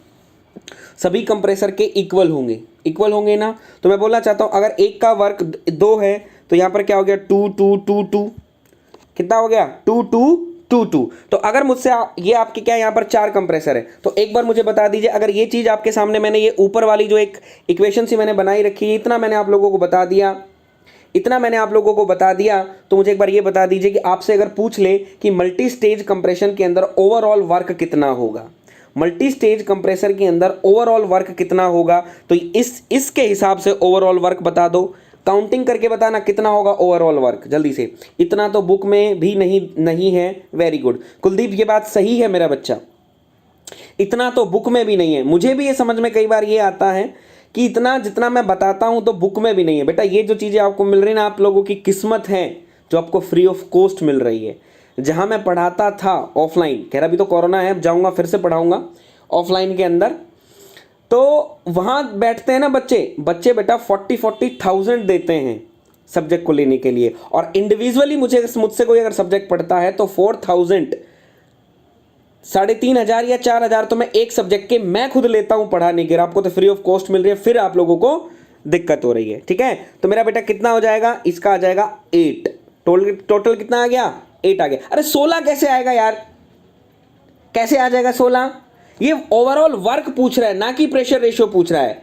सभी कंप्रेसर के इक्वल होंगे, इक्वल होंगे ना। तो मैं बोलना चाहता हूं अगर एक का वर्क 2 है तो यहां पर क्या हो गया, 2 2 2 2, कितना हो गया, 2 2 2 2। तो अगर मुझसे ये आपके क्या यहाँ पर 4 कंप्रेसर है, तो एक बार मुझे बता दीजिए, अगर ये चीज़ आपके सामने मैंने ये ऊपर वाली जो एक इक्वेशन सी मैंने बनाई रखी है, इतना मैंने आप लोगों को बता दिया, इतना मैंने आप लोगों को बता दिया, तो मुझे एक बार ये बता दीजिए कि आपसे अगर पूछ ले कि मल्टी स्टेज कंप्रेशन के अंदर ओवरऑल वर्क कितना होगा, मल्टी स्टेज कंप्रेसर के अंदर ओवरऑल वर्क कितना होगा, तो इसके हिसाब से ओवरऑल वर्क बता दो, काउंटिंग करके बताना कितना होगा ओवरऑल वर्क जल्दी से। इतना तो बुक में भी नहीं है, वेरी गुड कुलदीप, ये बात सही है मेरा बच्चा, इतना तो बुक में भी नहीं है। मुझे भी ये समझ में कई बार ये आता है कि इतना जितना मैं बताता हूं तो बुक में भी नहीं है। बेटा ये जो चीज़ें आपको मिल रही ना, आप लोगों की किस्मत है जो आपको फ्री ऑफ कॉस्ट मिल रही है। जहां मैं पढ़ाता था ऑफलाइन, कह रहा अभी तो कोरोना है, अब जाऊंगा फिर से पढ़ाऊंगा ऑफलाइन के अंदर, तो वहाँ बैठते हैं ना बच्चे बच्चे बेटा 40,000 देते हैं सब्जेक्ट को लेने के लिए, और इंडिविजुअली मुझसे कोई अगर सब्जेक्ट पढ़ता है तो 4,000 3,500 या 4,000 तो मैं एक सब्जेक्ट के मैं खुद लेता हूं पढ़ाने के, आपको तो फ्री ऑफ कॉस्ट मिल रही है, फिर आप लोगों को दिक्कत हो रही है। ठीक है, तो मेरा बेटा कितना हो जाएगा, इसका आ जाएगा 8। टोटल कितना आ गया, 8 आ गया। अरे 16 कैसे आएगा यार, कैसे आ जाएगा 16? ये ओवरऑल वर्क पूछ रहा है ना कि प्रेशर रेशियो पूछ रहा है,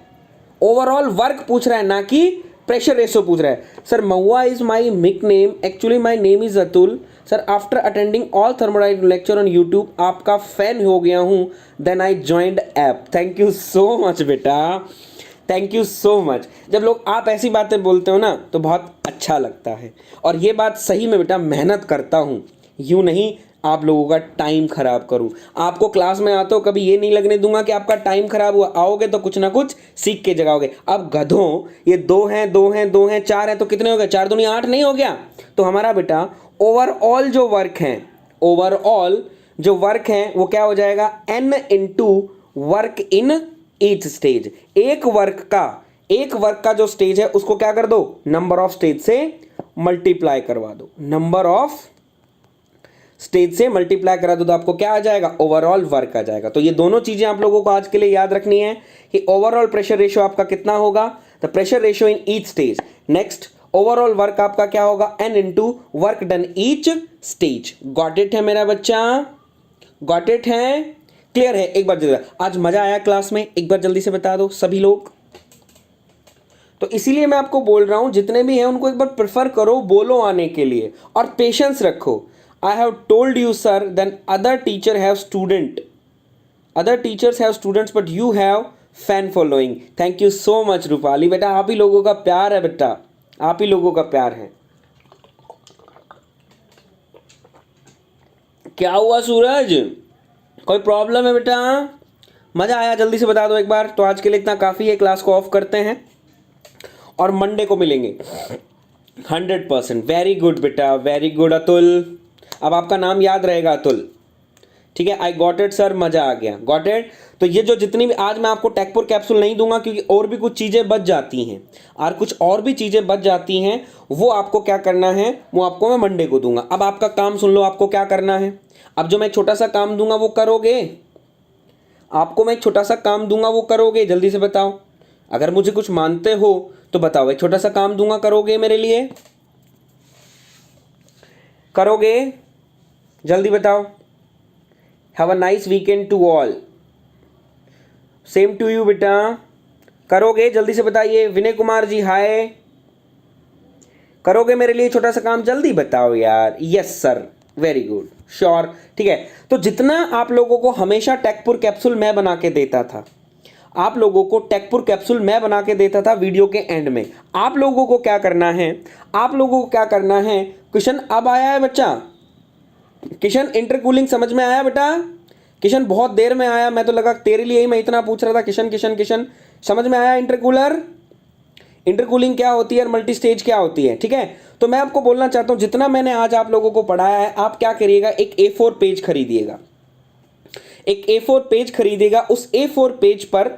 ओवरऑल वर्क पूछ रहा है ना कि प्रेशर रेशियो पूछ रहा है। Sir Mahua is my nick name, actually my name is Atul sir, after attending all thermodynamic lecture on YouTube आपका फैन हो गया हूं, then I joined app. Thank you so much बेटा, थैंक यू सो मच। जब लोग आप ऐसी बातें बोलते हो ना तो बहुत अच्छा लगता है, और ये बात सही में बेटा मेहनत करता हूँ, यूँ नहीं आप लोगों का टाइम खराब करूं। आपको क्लास में आते हो कभी ये नहीं लगने दूंगा कि आपका टाइम खराब हुआ, आओगे तो कुछ ना कुछ सीख के जगाओगे। अब गधों, ये 2 हैं 2 हैं 2 हैं 4 हैं तो कितने हो गए, 4 दूनी 8 नहीं हो गया? तो हमारा बेटा ओवरऑल जो वर्क है, ओवरऑल जो वर्क है वो क्या हो जाएगा, n into work in each stage. एक वर्क का जो स्टेज है उसको क्या कर दो, नंबर ऑफ स्टेज से मल्टीप्लाई करवा दो, नंबर ऑफ स्टेज से मल्टीप्लाई करा दो तो आपको क्या आ जाएगा, ओवरऑल वर्क आ जाएगा। तो ये दोनों चीजें आप लोगों को आज के लिए याद रखनी है कि ओवरऑल प्रेशर रेशियो आपका कितना होगा, the pressure ratio in each stage. Next overall work आपका क्या होगा, n into work done each stage. Got it है मेरा बच्चा, गॉट इट है, क्लियर है? एक बार जल्दी, आज मजा आया क्लास में, एक बार जल्दी से बता दो सभी लोग। तो इसीलिए मैं आपको बोल रहा हूं जितने भी हैं उनको एक बार प्रेफर करो बोलो आने के लिए, और पेशेंस रखो। I have told you sir, then other teachers have students but you have fan following. Thank you so much Rupali बेटा, आप ही लोगों का प्यार है बेटा, आप ही लोगों का प्यार है। क्या हुआ सूरज, कोई प्रॉब्लम है बेटा? मजा आया, जल्दी से बता दो एक बार। तो आज के लिए इतना काफी है, क्लास को ऑफ करते हैं और मंडे को मिलेंगे 100%। वेरी गुड बेटा, वेरी गुड अतुल, अब आपका नाम याद रहेगा अतुल। ठीक है, आई गॉट इट सर, मजा आ गया, गॉट इट। तो ये जो जितनी भी, आज मैं आपको टेकपुर कैप्सूल नहीं दूंगा क्योंकि और भी कुछ चीजें बच जाती हैं, और कुछ और भी चीजें बच जाती हैं, वो आपको क्या करना है, वो आपको मैं मंडे को दूंगा। अब आपका काम सुन लो, आपको क्या करना है। अब जो मैं छोटा सा काम दूंगा वो करोगे, आपको मैं एक छोटा सा काम दूंगा वो करोगे, जल्दी से बताओ। अगर मुझे कुछ मानते हो तो बताओ, एक छोटा सा काम दूंगा करोगे मेरे लिए, करोगे? जल्दी बताओ। Have a nice weekend to all, same to you बेटा। करोगे? जल्दी से बताइए। विनय कुमार जी हाय, करोगे मेरे लिए छोटा सा काम, जल्दी बताओ यार। Yes sir, very good, sure. ठीक है, तो जितना आप लोगों को हमेशा टेकपुर कैप्सूल मैं बना के देता था, आप लोगों को टेकपुर कैप्सूल मैं बना के देता था वीडियो के एंड में, आप लोगों को क्या करना है, आप लोगों को क्या करना है। क्वेश्चन अब आया है बच्चा, किशन इंटरकूलिंग समझ में आया बेटा? किशन बहुत देर में आया, मैं तो लगा तेरे लिए ही मैं इतना पूछ रहा था। किशन किशन किशन समझ में आया इंटरकूलर, इंटरकूलिंग क्या होती है और मल्टी स्टेज क्या होती है? ठीक है, तो मैं आपको बोलना चाहता हूं जितना मैंने आज आप लोगों को पढ़ाया है, आप क्या करिएगा, एक A4 पेज खरीदिएगा, एक A4 पेज खरीदेगा। उस A4 पेज पर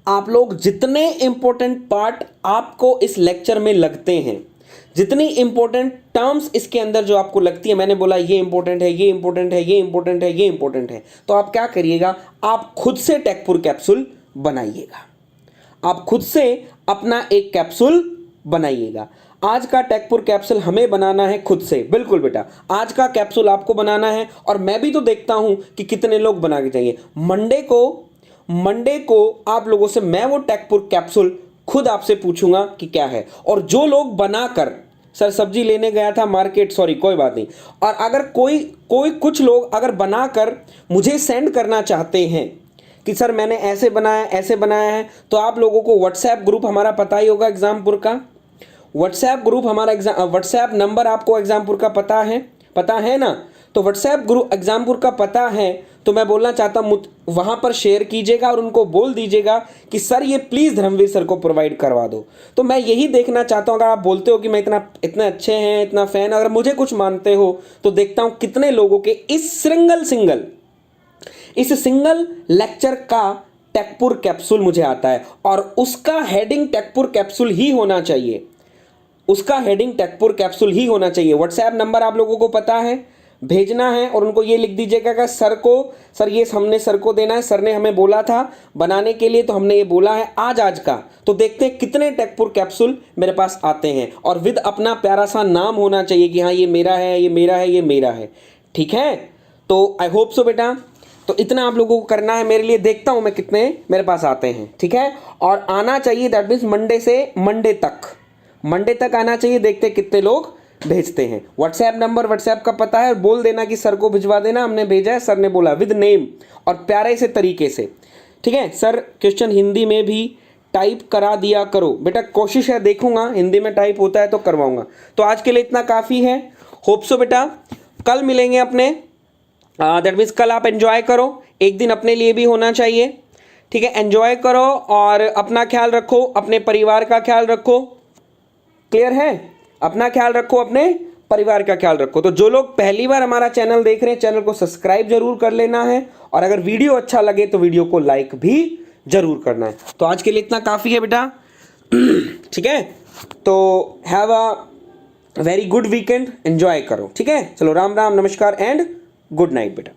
आप लोग जितने इंपॉर्टेंट पार्ट आपको इस लेक्चर में लगते हैं, जितनी इंपॉर्टेंट टर्म्स इसके अंदर जो आपको लगती है, मैंने बोला ये इंपॉर्टेंट है, ये इंपॉर्टेंट है, ये इंपॉर्टेंट है, ये इंपॉर्टेंट है, तो आप क्या करिएगा, आप खुद से टेकपुर कैप्सूल बनाइएगा, आप खुद से अपना एक कैप्सूल बनाइएगा। आज का टेकपुर कैप्सूल हमें बनाना है खुद से, बिल्कुल बेटा, आज का कैप्सूल आपको बनाना है, और मैं भी तो देखता हूं कि कितने लोग बना के चाहिए। मंडे को आप लोगों से मैं वो टेकपुर कैप्सूल खुद आपसे पूछूंगा कि क्या है, और जो लोग बनाकर, सर सब्जी लेने गया था मार्केट, सॉरी कोई बात नहीं, और अगर कोई कुछ लोग अगर बनाकर मुझे सेंड करना चाहते हैं कि सर मैंने ऐसे बनाया है, तो आप लोगों को व्हाट्सएप ग्रुप हमारा पता ही होगा एग्जामपुर का, व्हाट्सएप ग्रुप हमारा व्हाट्सएप नंबर आपको एग्जामपुर का पता है ना? तो व्हाट्सएप ग्रुप एग्जामपुर का पता है, तो मैं बोलना चाहता हूं वहां पर शेयर कीजिएगा और उनको बोल दीजिएगा कि सर ये प्लीज धर्मवीर सर को प्रोवाइड करवा दो। तो मैं यही देखना चाहता हूं, अगर आप बोलते हो कि मैं इतना अच्छे हैं, इतना फैन, अगर मुझे कुछ मानते हो तो देखता हूं कितने लोगों के इस सिंगल लेक्चर का टेकपुर कैप्सूल मुझे आता है और उसका हेडिंग टेकपुर कैप्सूल ही होना चाहिए, उसका हेडिंग टेकपुर कैप्सूल ही होना चाहिए। व्हाट्सएप नंबर आप लोगों को पता है, भेजना है और उनको ये लिख दीजिएगा कि सर ये हमने सर को देना है, सर ने हमें बोला था बनाने के लिए तो हमने ये बोला है आज का। तो देखते हैं कितने टेकपुर कैप्सूल मेरे पास आते हैं और विद अपना प्यारा सा नाम होना चाहिए कि हाँ ये मेरा है, ये मेरा है, ये मेरा है। ठीक है, तो आई होप सो बेटा। तो इतना आप लोगों को करना है मेरे लिए, देखता हूं मैं कितने मेरे पास आते हैं। ठीक है, और आना चाहिए, दैट मीन्स मंडे से मंडे तक आना चाहिए। देखते हैं कितने लोग भेजते हैं। व्हाट्सएप नंबर व्हाट्सएप का पता है, बोल देना कि सर को भिजवा देना, हमने भेजा है, सर ने बोला, विद नेम और प्यारे से तरीके से। ठीक है सर, क्वेश्चन हिंदी में भी टाइप करा दिया करो। बेटा कोशिश है, देखूंगा हिंदी में टाइप होता है तो करवाऊंगा। तो आज के लिए इतना काफ़ी है। होप सो बेटा कल मिलेंगे अपने, दैट मीन्स कल आप एंजॉय करो, एक दिन अपने लिए भी होना चाहिए। ठीक है, एंजॉय करो और अपना ख्याल रखो, अपने परिवार का ख्याल रखो। क्लियर है, अपना ख्याल रखो, अपने परिवार का ख्याल रखो। तो जो लोग पहली बार हमारा चैनल देख रहे हैं, चैनल को सब्सक्राइब जरूर कर लेना है और अगर वीडियो अच्छा लगे तो वीडियो को लाइक भी जरूर करना है। तो आज के लिए इतना काफ़ी है बेटा। ठीक है, तो have a very good weekend, enjoy करो। ठीक है, चलो राम राम, नमस्कार एंड गुड नाइट बेटा।